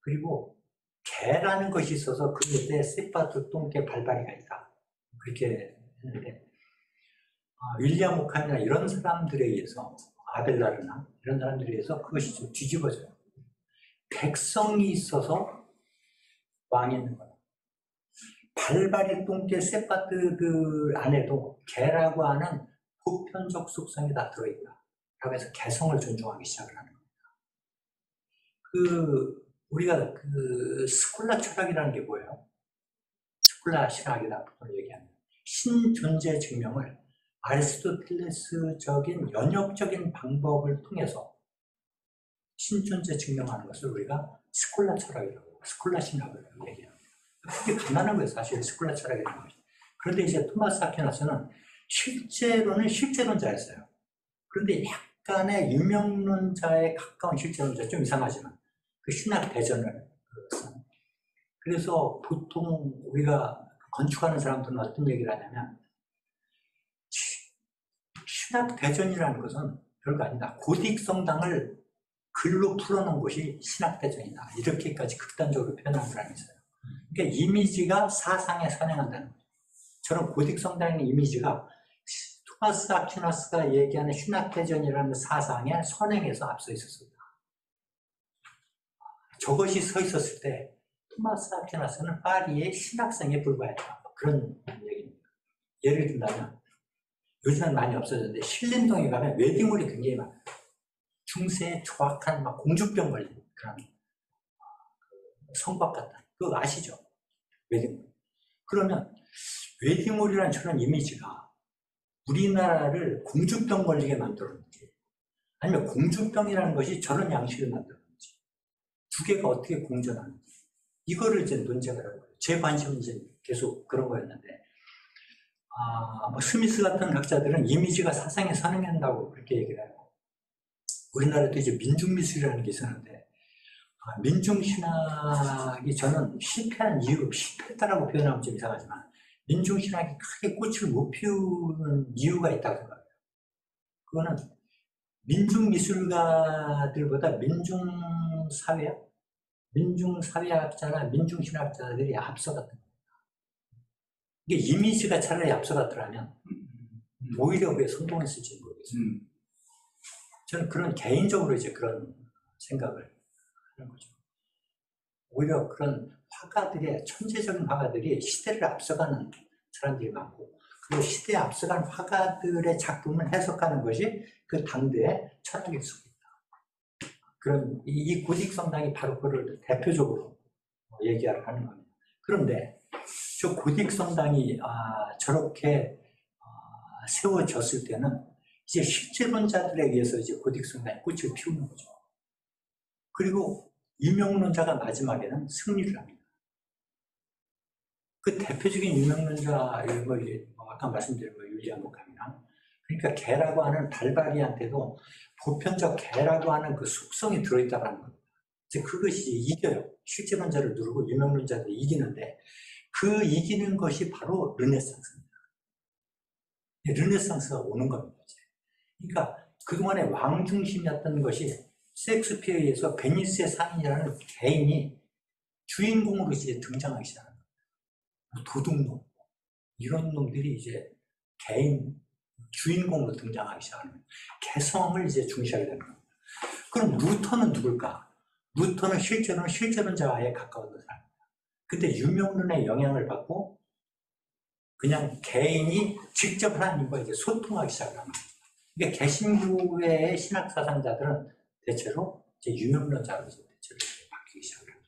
그리고 개라는 것이 있어서 그 밑에 쌔바드 똥개 발바리가 있다. 그렇게 했는데 윌리엄 오칸이나 이런 사람들에 의해서, 아벨라르나 이런 사람들에 의해서 그것이 좀 뒤집어져요. 백성이 있어서 왕이 있는 거예요. 발바리 똥개 쌔바드들 안에도 개라고 하는 보편적 속성이 다 들어있다. 라고 해서 개성을 존중하기 시작을 하는 겁니다. 우리가 스콜라 철학이라는 게 뭐예요? 스콜라 신학이다 보통 얘기하는 신존재 증명을 아리스토텔레스적인 연역적인 방법을 통해서 신존재 증명하는 것을 우리가 스콜라 철학이라고, 스콜라 신학을 얘기합니다. 그게 가난한 거예요, 사실 스콜라 철학이라는 것이. 그런데 이제 토마스 아퀴나스는 실제로는 실제론자였어요. 그런데 약간의 유명론자에 가까운 실제론자, 좀 이상하지만 그 신학 대전을 그렸어요. 그래서 보통 우리가 건축하는 사람들은 어떤 얘기를 하냐면 신학 대전이라는 것은 별거 아니다. 고딕 성당을 글로 풀어놓은 것이 신학 대전이다. 이렇게까지 극단적으로 표현한 사람이 있어요. 그러니까 이미지가 사상에 선행한다는 거죠. 저런 고딕 성당의 이미지가 토마스 아퀴나스가 얘기하는 신학 대전이라는 사상에 선행해서 앞서 있었습니다. 저것이 서 있었을 때 토마스 아퀴나스는 파리의 신학생에 불과했다. 그런 얘기입니다. 예를 든다면 요즘은 많이 없어졌는데 신림동에 가면 웨딩홀이 굉장히 많아요. 중세에 조악한 막 공주병 걸린 그런 성곽 같다. 그거 아시죠? 웨딩홀. 그러면 웨딩홀이라는 저런 이미지가 우리나라를 공주병 걸리게 만들었는지, 아니면 공주병이라는 것이 저런 양식을 만들었는지, 두 개가 어떻게 공존하는지, 이거를 이제 논쟁을 하는 거예요. 제 관심은 이제 계속 그런 거였는데, 뭐 스미스 같은 학자들은 이미지가 사상에 선행한다고 그렇게 얘기를 해요. 우리나라도 이제 민중미술이라는 게 있었는데, 민중신학이 저는 실패한 이유, 실패했다라고 표현하면 좀 이상하지만, 민중신학이 크게 꽃을 못 피우는 이유가 있다고 생각해요. 그거는 민중미술가들보다 민중사회학자나 민중신학자들이 앞서갔던 겁니다. 이게 이미지가 차라리 앞서갔더라면 오히려 왜 성공했을지 모르겠어요. 저는 그런 개인적으로 이제 그런 생각을 하는 거죠. 오히려 그런 화가들의 천재적인 화가들이 시대를 앞서가는 사람들이 많고, 그리고 시대에 앞서간 화가들의 작품을 해석하는 것이 그 당대의 철학일 수 있다. 그런 이 고딕 성당이 바로 그걸 대표적으로 얘기를 하는 겁니다. 그런데 저 고딕 성당이 저렇게 세워졌을 때는 이제 실제론자들에 의해서 이제 고딕 성당이 꽃을 피우는 거죠. 그리고 유명론자가 마지막에는 승리를 합니다. 그 대표적인 유명론자, 아까 말씀드린 율리안 오캄이나, 그러니까 개라고 하는 발바리한테도 보편적 개라고 하는 그 속성이 들어있다는 겁니다. 이제 그것이 이겨요. 실제론자를 누르고 유명론자들이 이기는데, 그 이기는 것이 바로 르네상스입니다. 르네상스가 오는 겁니다. 그러니까 그동안의 왕중심이었던 것이 셰익스피어에 의해서 베니스의 상인이라는 개인이 주인공으로 이제 등장하기 시작합니다. 도둑놈, 이런 놈들이 이제 개인 주인공으로 등장하기 시작합니다. 개성을 이제 중시하게 되는 겁니다. 그럼 루터는 누굴까? 루터는 실제론자에 가까운 사람입니다. 근데 유명론의 영향을 받고 그냥 개인이 직접 하나님과 이제 소통하기 시작합니다. 그러니까 개신교회의 신학 사상자들은 대체로 이제 유명론자로 이제 대체로 바뀌기 시작합니다.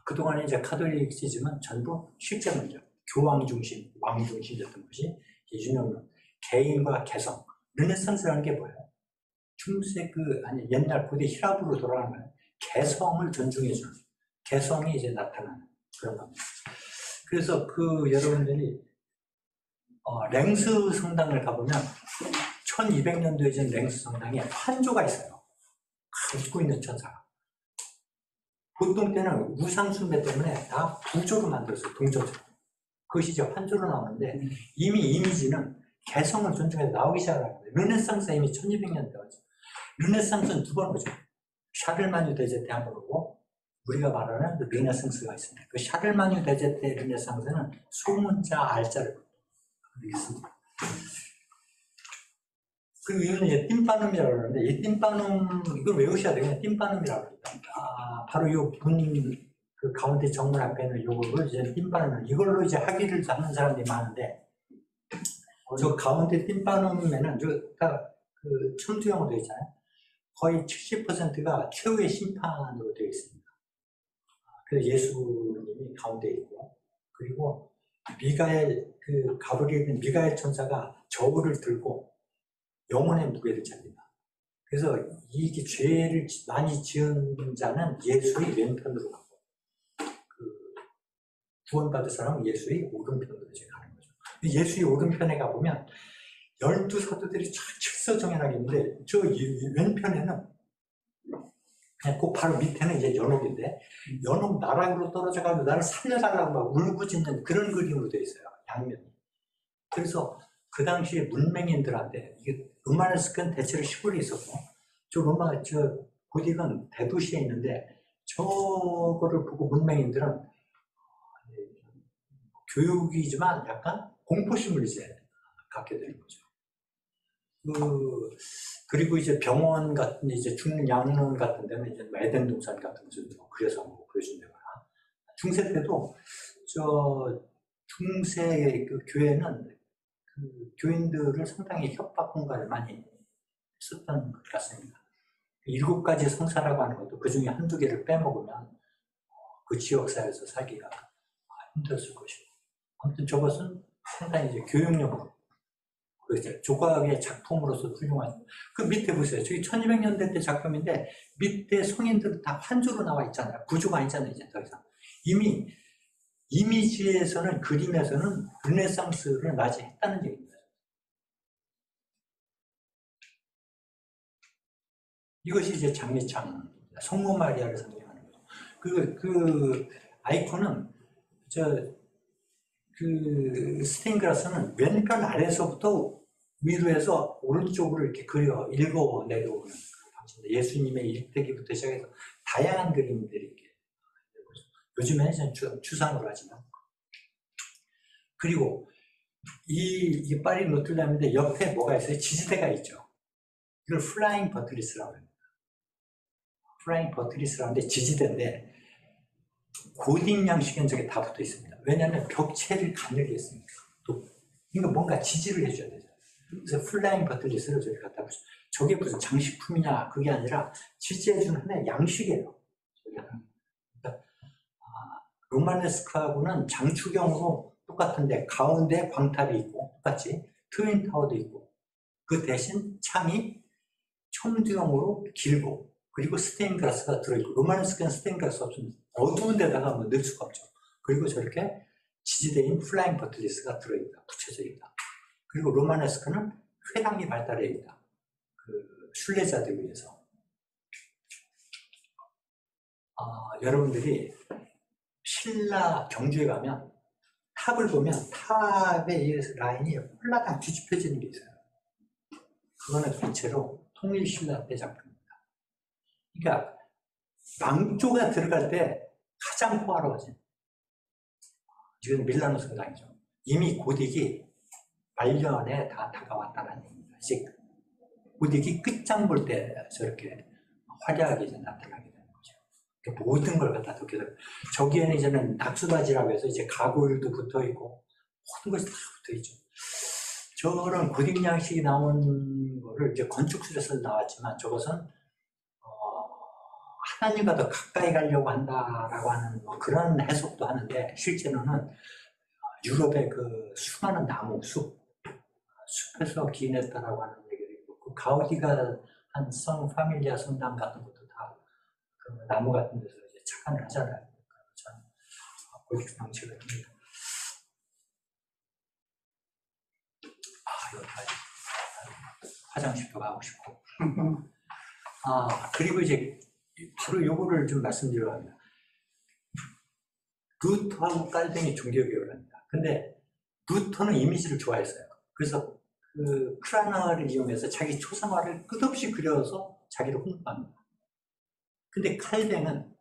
그동안에 이제 카톨릭시즘은 전부 실제론자, 교황 중심, 왕 중심이었던 것이 유명론, 개인과 개성, 르네상스라는 게 뭐예요? 중세 옛날 고대 히랍으로 돌아가는 거예요. 개성을 존중해주는, 개성이 이제 나타나는 그런 겁니다. 그래서 여러분들이 랭스 성당을 가보면 1200년도에 진 랭스 성당에 환조가 있어요. 웃고 있는 천사가. 보통 때는 우상숭배 때문에 다 부조로 만들었어요. 동전처럼. 그것이 이제 환조로 나오는데 이미 이미지는 개성을 존중해서 나오기 시작합니다. 르네상스가 이미 1200년 되었죠. 르네상스는 두 번 오죠. 샤를마뉴 대제 때 한 번 오고 우리가 말하는 그 르네상스가 있습니다. 그 샤를마뉴 대제 때 르네상스는 소문자 알자를 있습니다. 그리고 이거는 이제 띵파눔이라고 그러는데, 이 띵파눔, 이걸 외우셔야 되겠네요. 띵파눔이라고 합니다. 바로 그 가운데 정문 앞에는 요거를 이제 띵파눔, 이걸로 이제 학위를 잡는 사람들이 많은데, 저 가운데 띵파눔에는 그 천수형으로 되어 있잖아요. 거의 70%가 최후의 심판으로 되어 있습니다. 그래서 예수님이 가운데 있고, 그리고 가브리엘은 미가엘 천사가 저울을 들고 영혼의 무게를 잡니다. 그래서 이게 죄를 많이 지은 자는 예수의 왼편으로 가고, 구원받을 사람은 예수의 오른편으로 가는 거죠. 예수의 오른편에 가보면 12사도들이 쫙 칠서정연하게 있는데, 저 왼편에는 그냥 꼭 바로 밑에는 이제 연옥인데, 연옥 나락으로 떨어져가지고 나를 살려달라고 막 울부짖는 그런 그림으로 되어 있어요. 양면이. 그래서 그 당시에 문맹인들한테, 이게 로마네스크는 대체로 시골에 있었고, 저 고딕은 대도시에 있는데, 저거를 보고 문맹인들은 교육이지만 약간 공포심을 이제 갖게 되는 거죠. 그리고 이제 병원 같은, 이제 죽는 양론 같은 데는 이제 에덴 동산 같은 것을 그려서 보여준다거나, 중세 때도 중세 교회는 교인들을 상당히 협박 공간을 많이 썼던 것 같습니다. 7가지 성사라고 하는 것도 그 중에 한두 개를 빼먹으면 그 지역사회에서 살기가 힘들었을 것이고, 아무튼 저것은 상당히 이제 교육용으로, 이제 조각의 작품으로서 훌륭한. 그 밑에 보세요. 저기 1200년대 때 작품인데 밑에 성인들은 다 환조로 나와 있잖아요. 구조가 아니잖아요. 이제 더 이상. 이미 이미지에서는, 그림에서는 르네상스를 맞이했다는 얘기입니다. 이것이 이제 장례창, 성모 마리아를 상징하는 거죠. 그 아이콘은 스테인그라스는 왼편 아래서부터 위로 해서 오른쪽으로 이렇게 읽어 내려오는 방식입니다. 예수님의 일대기부터 시작해서 다양한 그림들이 이렇게. 요즘에는 추상으로 하지만. 그리고 이 파리 노틀담인데 옆에 뭐가 있어요? 지지대가 있죠. 이걸 플라잉 버트리스라고 합니다. 플라잉 버트리스라고 하는데 지지대인데 고딕 양식은 저게 다 붙어 있습니다. 왜냐하면 벽체를 가늘게 했습니다. 또 이거 뭔가 지지를 해줘야 되잖아요. 그래서 플라잉 버트리스를 저기 갖다 붙여. 저게 무슨 장식품이냐 그게 아니라 지지해주는 하나의 양식이에요. 그러니까 로마네스크하고는 장축형으로 똑같은데 가운데 광탑이 있고 똑같이 트윈타워도 있고 그 대신 창이 청두형으로 길고 그리고 스테인가스가 들어있고 로마네스크는 스테인가스 없으면 어두운 데다가 뭐 넣을 수가 없죠. 그리고 저렇게 지지대인 플라잉 버틀리스가 들어있다. 붙여져 있다. 그리고 로마네스크는 회당이 발달해 있다. 그 순례자들 위해서. 여러분들이 신라 경주에 가면 탑을 보면 탑의 이 라인이 홀라당 뒤집혀지는 게 있어요. 그거는 전체로 통일신라 때 작품입니다. 그러니까 망조가 들어갈 때 가장 호화로워진 지금 밀라노 성당이죠. 이미 고딕이 말년에 다 다가왔다는 얘기입니다. 즉 고딕이 끝장 볼 때 저렇게 화려하게 이제 나타나게 되는 거죠. 모든 걸 갖다 덮게 되고 저기에는 이제는 낙수다지라고 해서 이제 가골도 붙어 있고 모든 것이 다 붙어 있죠. 저런 고딕 양식이 나온 거를 이제 건축술에서 나왔지만 저것은 하나님과 더 가까이 가려고 한다라고 하는 뭐 그런 해석도 하는데 실제로는 유럽의 그 수많은 나무 숲에서 기인했다라고 하는 얘기도 있고 그 가우디가 한 성 파밀리아 성당 같은 것도 다 그 나무 같은 데서 이제 착안을 하잖아요. 저는 고딕 양식을 합니다. 여기까지 화장실도 가고 싶고 그리고 이제 바로 요거를 좀 말씀드려야 합니다. 루터하고 깔뱅이 종교개혁을 합니다. 근데 루터는 이미지를 좋아했어요. 그래서 그 크라나를 이용해서 자기 초상화를 끝없이 그려서 자기를 홍보합니다. 근데 칼뱅은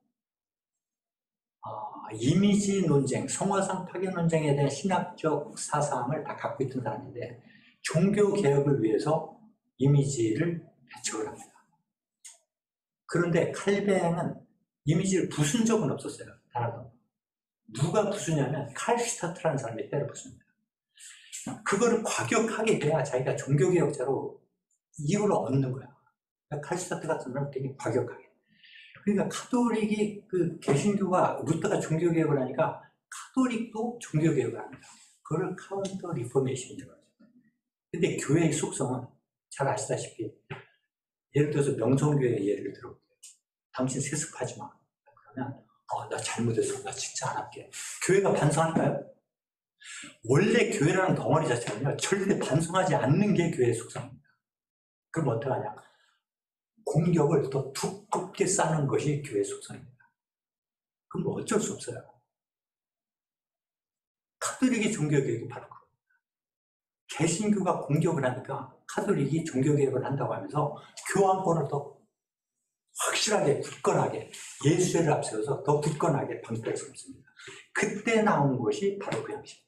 이미지 논쟁, 성화상 파괴 논쟁에 대한 신학적 사상을 다 갖고 있던 사람인데 종교개혁을 위해서 이미지를 배척을 합니다. 그런데 칼뱅은 이미지를 부순 적은 없었어요. 단 한 번. 누가 부수냐면 칼슈타트라는 사람이 때려 부숩니다. 그거를 과격하게 해야 자기가 종교개혁자로 이유를 얻는 거야. 그러니까 칼슈타트 같은 사람은 되게 과격하게. 그러니까 카톨릭이 그 개신교가 루터가 종교개혁을 하니까 카톨릭도 종교개혁을 합니다. 그걸 카운터 리포메이션이라고 하죠. 근데 교회의 속성은 잘 아시다시피 예를 들어서 명성교회 예를 들어볼게요. 당신 세습하지 마. 그러면 나 잘못했어. 나 진짜 안 할게. 교회가 반성할까요? 원래 교회라는 덩어리 자체는요. 절대 반성하지 않는 게 교회의 속성입니다. 그럼 어떡하냐? 공격을 더 두껍게 싸는 것이 교회의 속성입니다. 그럼 어쩔 수 없어요. 카톨릭의 종교개혁이 바로 그겁니다. 개신교가 공격을 하니까 카톨릭이 종교개혁을 한다고 하면서 교황권을 더 확실하게 굳건하게 예수제를 앞세워서 더 굳건하게 방패를 삼습니다. 그때 나온 것이 바로크 양식입니다.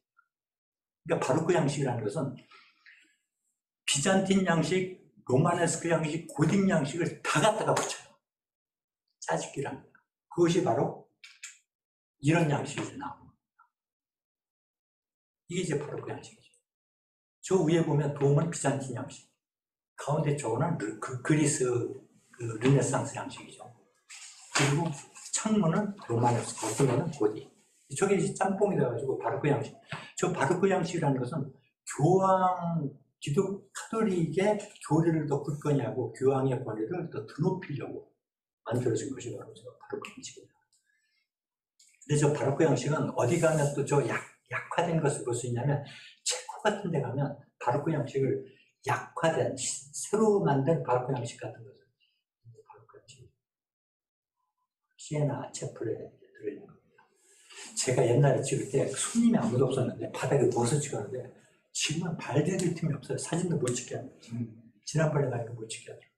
그러니까 바로크 양식이라는 것은 비잔틴 양식, 로마네스크 양식, 고딕 양식을 다 갖다가 붙여요. 짜집기를 합니다. 그것이 바로 이런 양식이 나온 겁니다. 이게 이제 바로크 양식이죠. 저 위에 보면 돔은 비잔틴 양식, 가운데 저거는 그리스 르네상스 양식이죠. 그리고 창문은 로마네스크, 어떤 거는 고딕. 저게 이제 짬뽕이 돼가지고 바로크 양식. 저 바로크 양식이라는 것은 교황, 기독 카톨릭의 교리를 더 굳건히 하고 교황의 권위를 더 드높이려고 만들어진 것이 바로 저 바로크 양식입니다. 근데 저 바로크 양식은 어디 가면 또 저 약화된 것을 볼 수 있냐면 체코 같은 데 가면 바로크 양식을 약화된 새로 만든 바로크 양식 같은 것을 바로크 양식 시에나 채플에 들어있는 겁니다. 제가 옛날에 찍을 때 손님이 아무도 없었는데 바닥에 누워서 찍었는데 지금은 발대될 틈이 없어요. 사진도 못 찍게 합니다. 지난번에 가니까 못 찍게 하더라고요.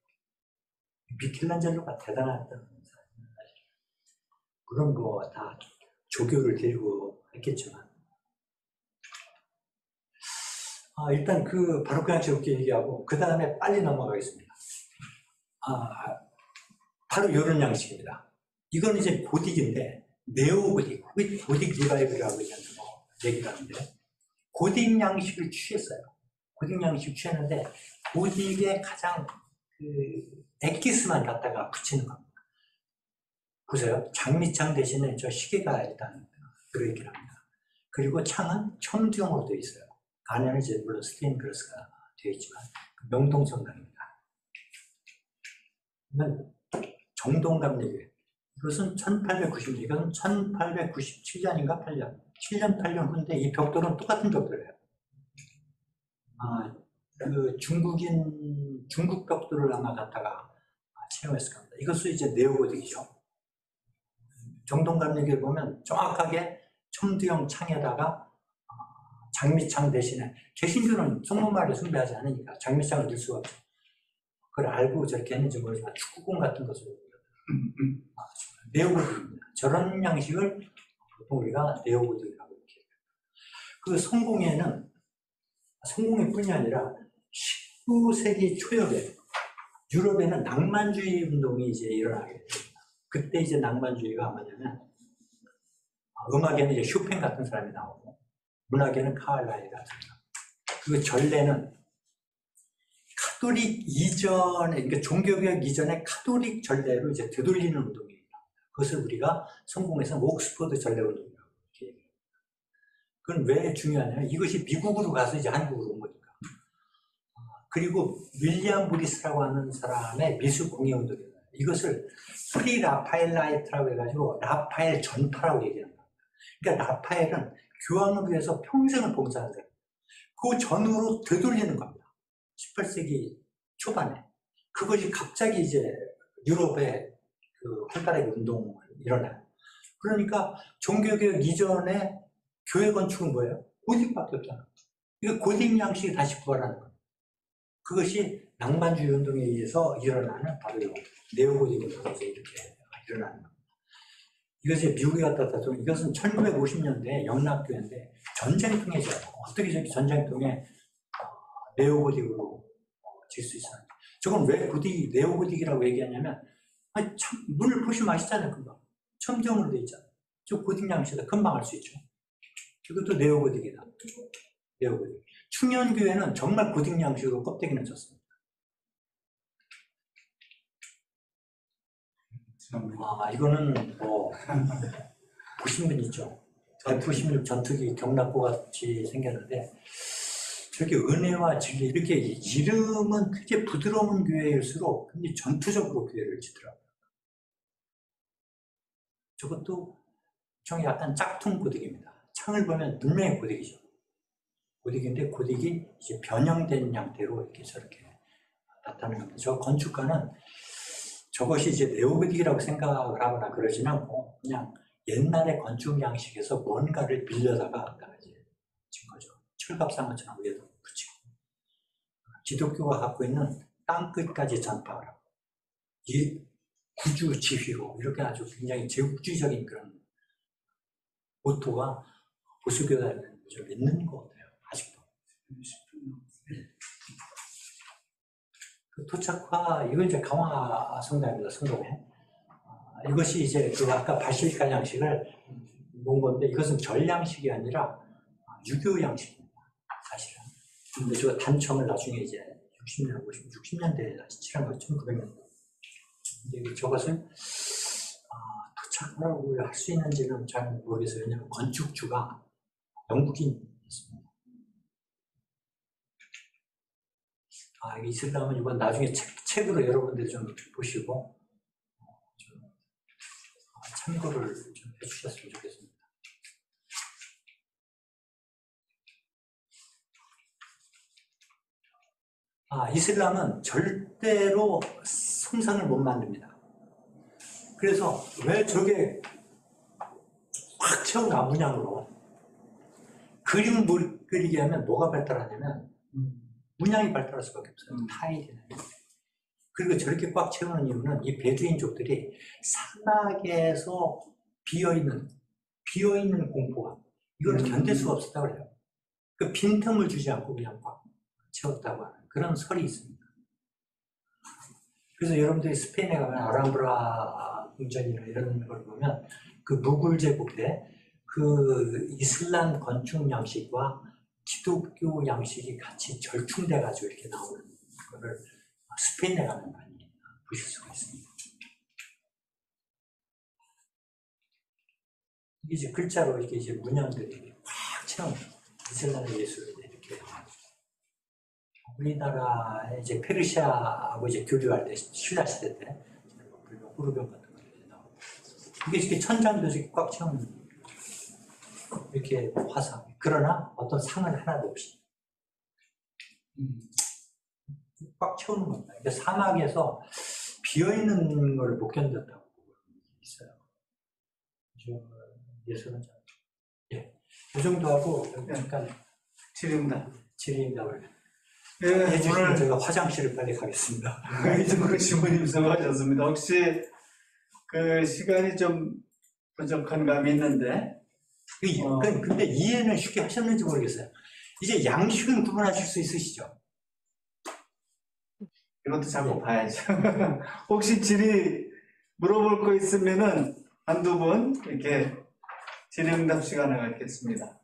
미켈란젤로가 대단하다는 사람은 사실 물론 뭐 다 조교를 데리고 했겠지만 일단 그 바로크 양식 이렇게 얘기하고 그 다음에 빨리 넘어가겠습니다. 바로 이런 양식입니다. 이건 이제 고딕인데 네오고딕, 고딕 리바이브라고 얘기를 하는데 고딕 양식을 취했어요. 고딕 양식을 취했는데 고딕의 가장 엑기스만 갖다가 붙이는 겁니다. 보세요. 장미창 대신에 저 시계가 일단 들어있긴 합니다. 그리고 창은 첨두형으로 되어 있어요. 안에는 이제 물론 스테인글라스가 되어 있지만 명동성당입니다. 그러면 정동감리교회. 이것은 1890년, 이것은 1897년인가 8년. 7년, 8년 후인데 이 벽돌은 똑같은 벽돌이에요. 중국 벽돌을 아마 갖다가 채용했을 겁니다. 이것도 이제 네오고딕이죠. 정동감리교회 보면 정확하게 첨두형 창에다가 장미창 대신에 개신교는 성모마리를 숭배하지 않으니까 장미창을 넣을 수가 없죠. 그걸 알고 저렇게 했는지 모르지만 축구공 같은 것을 네오고딕입니다. 저런 양식을 보통 우리가 네오고딕이라고 이렇게 해요. 그 성공회뿐이 아니라 19세기 초엽에 유럽에는 낭만주의 운동이 이제 일어나게 됩니다. 그때 이제 낭만주의가 뭐냐면 음악에는 이제 쇼팽 같은 사람이 나오고 문학에는 카를라일 같은 사람. 그 전례는 카톨릭 이전에, 그러니까 종교개혁 이전에 카톨릭 전례로 이제 되돌리는 운동입니다. 그것을 우리가 성공해서 옥스퍼드 전례 운동이라고 이렇게 얘기합니다. 그건 왜 중요하냐면 이것이 미국으로 가서 이제 한국으로 온 거니까. 그리고 윌리엄 브리스라고 하는 사람의 미술 공예 운동입니다. 이것을 프리 라파엘라이트라고 해가지고 라파엘 전파라고 얘기하는 겁니다. 그러니까 라파엘은 교황을 위해서 평생을 봉사한 사람. 그 전후로 되돌리는 겁니다. 18세기 초반에. 그것이 갑자기 이제 유럽에 활발하게 운동을 일어나요. 그러니까 종교개혁 이전에 교회 건축은 뭐예요? 고딕밖에 없잖아. 이거 고딕 양식이 다시 부활하는 거예요. 그것이 낭만주의 운동에 의해서 일어나는 바로 네오고딕 운동에서 이렇게 일어나는 겁니다. 이것이 미국에 갖다 놔서 이것은 1950년대 영락교회인데 전쟁통이죠. 어떻게 저렇게 전쟁통에 네오고딕으로 질 수 있었는지. 저건 왜 네오고딕이라고 얘기하냐면 참 문을 보시면 아시잖아요. 금방 첨정으로 되어 있잖아요. 저 고딕 양식이다. 금방 알 수 있죠. 이것도 네오고딕이다. 네오고딕. 충현교회는 정말 고딕 양식으로 껍데기는 졌습니다. 이거는 뭐 보신 분 있죠. F-16 전투기 경락고 같이 생겼는데 저렇게 은혜와 진리 이렇게 이름은 크게 부드러운 교회일수록 굉장히 전투적으로 교회를 짓더라고요. 저것도 좀 약간 짝퉁 고딕입니다. 창을 보면 분명히 고딕이죠. 고딕인데 고딕이 이제 변형된 형태로 이렇게 저렇게 나타나는 겁니다. 저 건축가는 저것이 이제 네오고딕이라고 생각을 하거나 그러진 않고 그냥 옛날의 건축 양식에서 뭔가를 빌려다가 이제 진 거죠. 철갑상어처럼 위에도 붙이고 기독교가 갖고 있는 땅끝까지 전파를 하고 이 구주 지휘로 이렇게 아주 굉장히 제국주의적인 그런 모토가 보수교단에 좀 있는 것 같아요. 아직도. 그 토착화, 이건 이제 강화 성당입니다. 성동에. 이것이 이제 그 아까 바실리카 양식을 놓은 건데 이것은 절 양식이 아니라 유교 양식입니다. 사실은. 근데 저 단청을 나중에 이제 60년대에 칠한 거 1900년대. 근데 저것을 토착화라고 할 수 있는지는 잘 모르겠어요. 왜냐하면 건축주가 영국인이었습니다. 이슬람은 이번 나중에 책으로 여러분들 좀 보시고 좀 참고를 좀 해주셨으면 좋겠습니다. 이슬람은 절대로 성상을 못 만듭니다. 그래서 왜 저게 확 채워놔 문양으로 그림을 못 그리게 하면 뭐가 발달하냐면 문양이 발달할 수밖에 없어요. 타일이나. 그리고 저렇게 꽉 채우는 이유는 이 베두인족들이 사막에서 비어있는 공포감 이걸 견딜 수가 없었다고 그래요. 그 빈틈을 주지 않고 그냥 꽉 채웠다고 하는 그런 설이 있습니다. 그래서 여러분들이 스페인에 가면 아람브라 궁전이나 이런 걸 보면 그 무굴 제국에 그 이슬람 건축 양식과 기독교 양식이 같이 절충돼 가지고 이렇게 나오는 거를 스페인에 가면 많이 보실 수가 있습니다. 이게 이제 글자로 이렇게 이제 문양들이 꽉 채운 이슬람의 예술을 이렇게 우리나라에 이제 페르시아하고 이제 교류할 때 신라 시대 때 후르병 같은 거 나오고 이게 이렇게 천장도 이렇게 꽉 채운 이렇게 화상 그러나 어떤 상은 하나도 없이 꽉 채우는 겁니다. 그러니까 사막에서 비어 있는 걸 못 견뎠다고 있어요. 예술은 좀 예, 이 정도 하고 잠깐 질의응답을 해주시면 제가 화장실을 빨리 가겠습니다. 이정근 신부님 수고하셨습니다. 혹시 그 시간이 좀 부족한 감이 있는데 근데 이해는 쉽게 하셨는지 모르겠어요. 이제 양식은 구분하실 수 있으시죠? 이것도 자꾸 봐야죠. 혹시 질의 물어볼 거 있으면은 한두 분 이렇게 질의응답 시간을 갖겠습니다.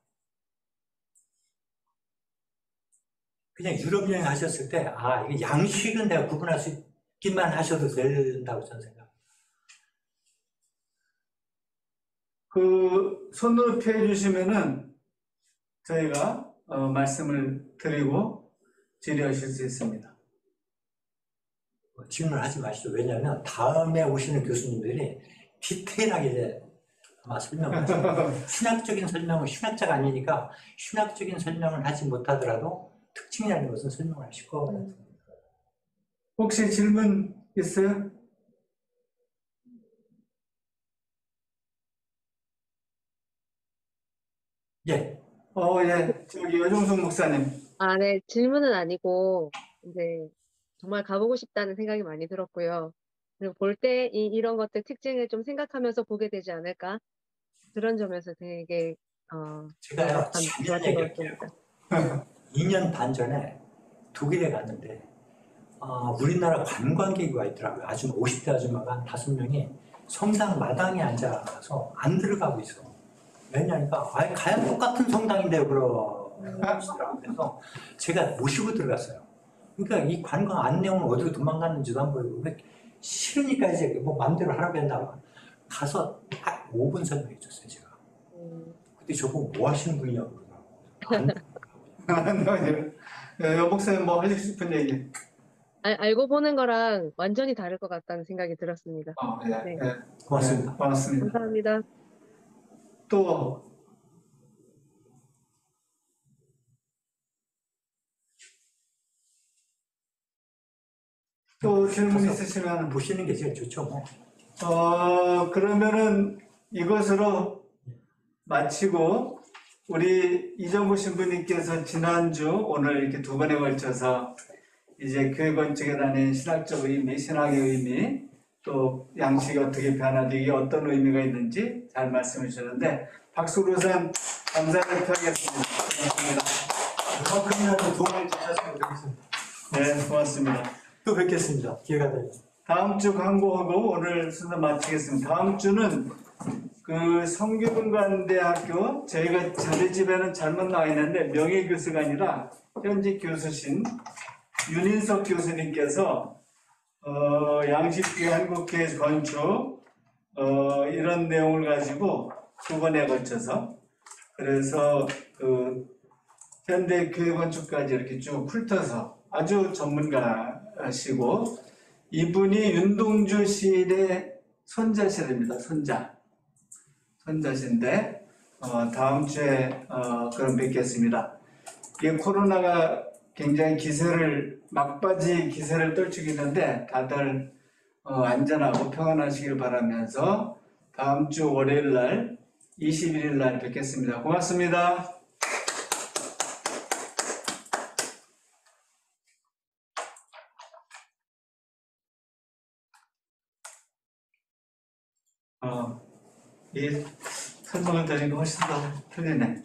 그냥 유럽 여행 하셨을 때, 이게 양식은 내가 구분할 수 있기만 하셔도 된다고 저는 생각합니다. 그 손으로 피해 주시면은 저희가 말씀을 드리고 질의하실 수 있습니다. 질문하지 마시죠. 왜냐하면 다음에 오시는 교수님들이 디테일하게 이제 아마 설명하시고 신학적인 설명은 신학자가 아니니까 신학적인 설명을 하지 못하더라도 특징이라는 것은 설명을 하실 거예요. 혹시 질문 있어요? 예. 예. 저기 여종석 목사님. 네. 질문은 아니고 이제 정말 가보고 싶다는 생각이 많이 들었고요. 그리고 볼 때 이런 것들 특징을 좀 생각하면서 보게 되지 않을까? 그런 점에서 되게 제가요, 참 작년 좋았던 것 얘기할게요. 같습니다. 2년 반 전에 독일에 갔는데 우리나라 관광객이 와 있더라고요. 아줌마 50대 아줌마가 한 5명이 성당 마당에 앉아서 안 들어가고 있어. 왜냐니까 가야 똑같은 성당인데요 그러시더라고요. 그래서 제가 모시고 들어갔어요. 그러니까 이 관광 안내원은 어디로 도망갔는지도 안 보이고 싫으니까 이제 뭐 마음대로 하라고 했나 가서 딱 5분 설명해 줬어요 제가. 그때 저보고 뭐 하시는 분이냐고 그러더라고요. 여 목사님 뭐 하시고 싶은 얘기? 알고 보는 거랑 완전히 다를 것 같다는 생각이 들었습니다. 네. 네. 고맙습니다. 고맙습니다. 감사합니다. 또 질문 있으시면 보시는 게 제일 좋죠. 뭐. 그러면은 이것으로 마치고 우리 이정구 신부님께서 지난주 오늘 이렇게 두 번에 걸쳐서 이제 교회 건축에 대한 신학적 의미, 신학의 의미, 또 양식이 어떻게 변하지, 이게 어떤 의미가 있는지 잘 말씀해 주셨는데 박수로 우선 감사를 표하겠습니다. 고맙습니다. 그만큼이라도 도움을 주셨으면 좋겠습니다. 네, 고맙습니다. 또 뵙겠습니다. 기회가 되면. 다음 주 광고하고 오늘 순서 마치겠습니다. 다음 주는 그 성균관대학교 저희가 자료 집에는 잘못 나와 있는데 명예교수가 아니라 현직 교수신 윤인석 교수님께서 양식교회 한국교회 건축 이런 내용을 가지고 두 번에 걸쳐서 그래서 그 현대 교회 건축까지 이렇게 쭉 훑어서 아주 전문가시고 이분이 윤동주 시인의 손자시랍니다. 손자신데 다음 주에 그럼 뵙겠습니다. 이 코로나가 굉장히 막바지 기세를 떨치고 있는데 다들 안전하고 평안하시길 바라면서 다음 주 월요일 날 21일 날 뵙겠습니다. 고맙습니다. 이 설명을 드리는 게 훨씬 더 틀리네.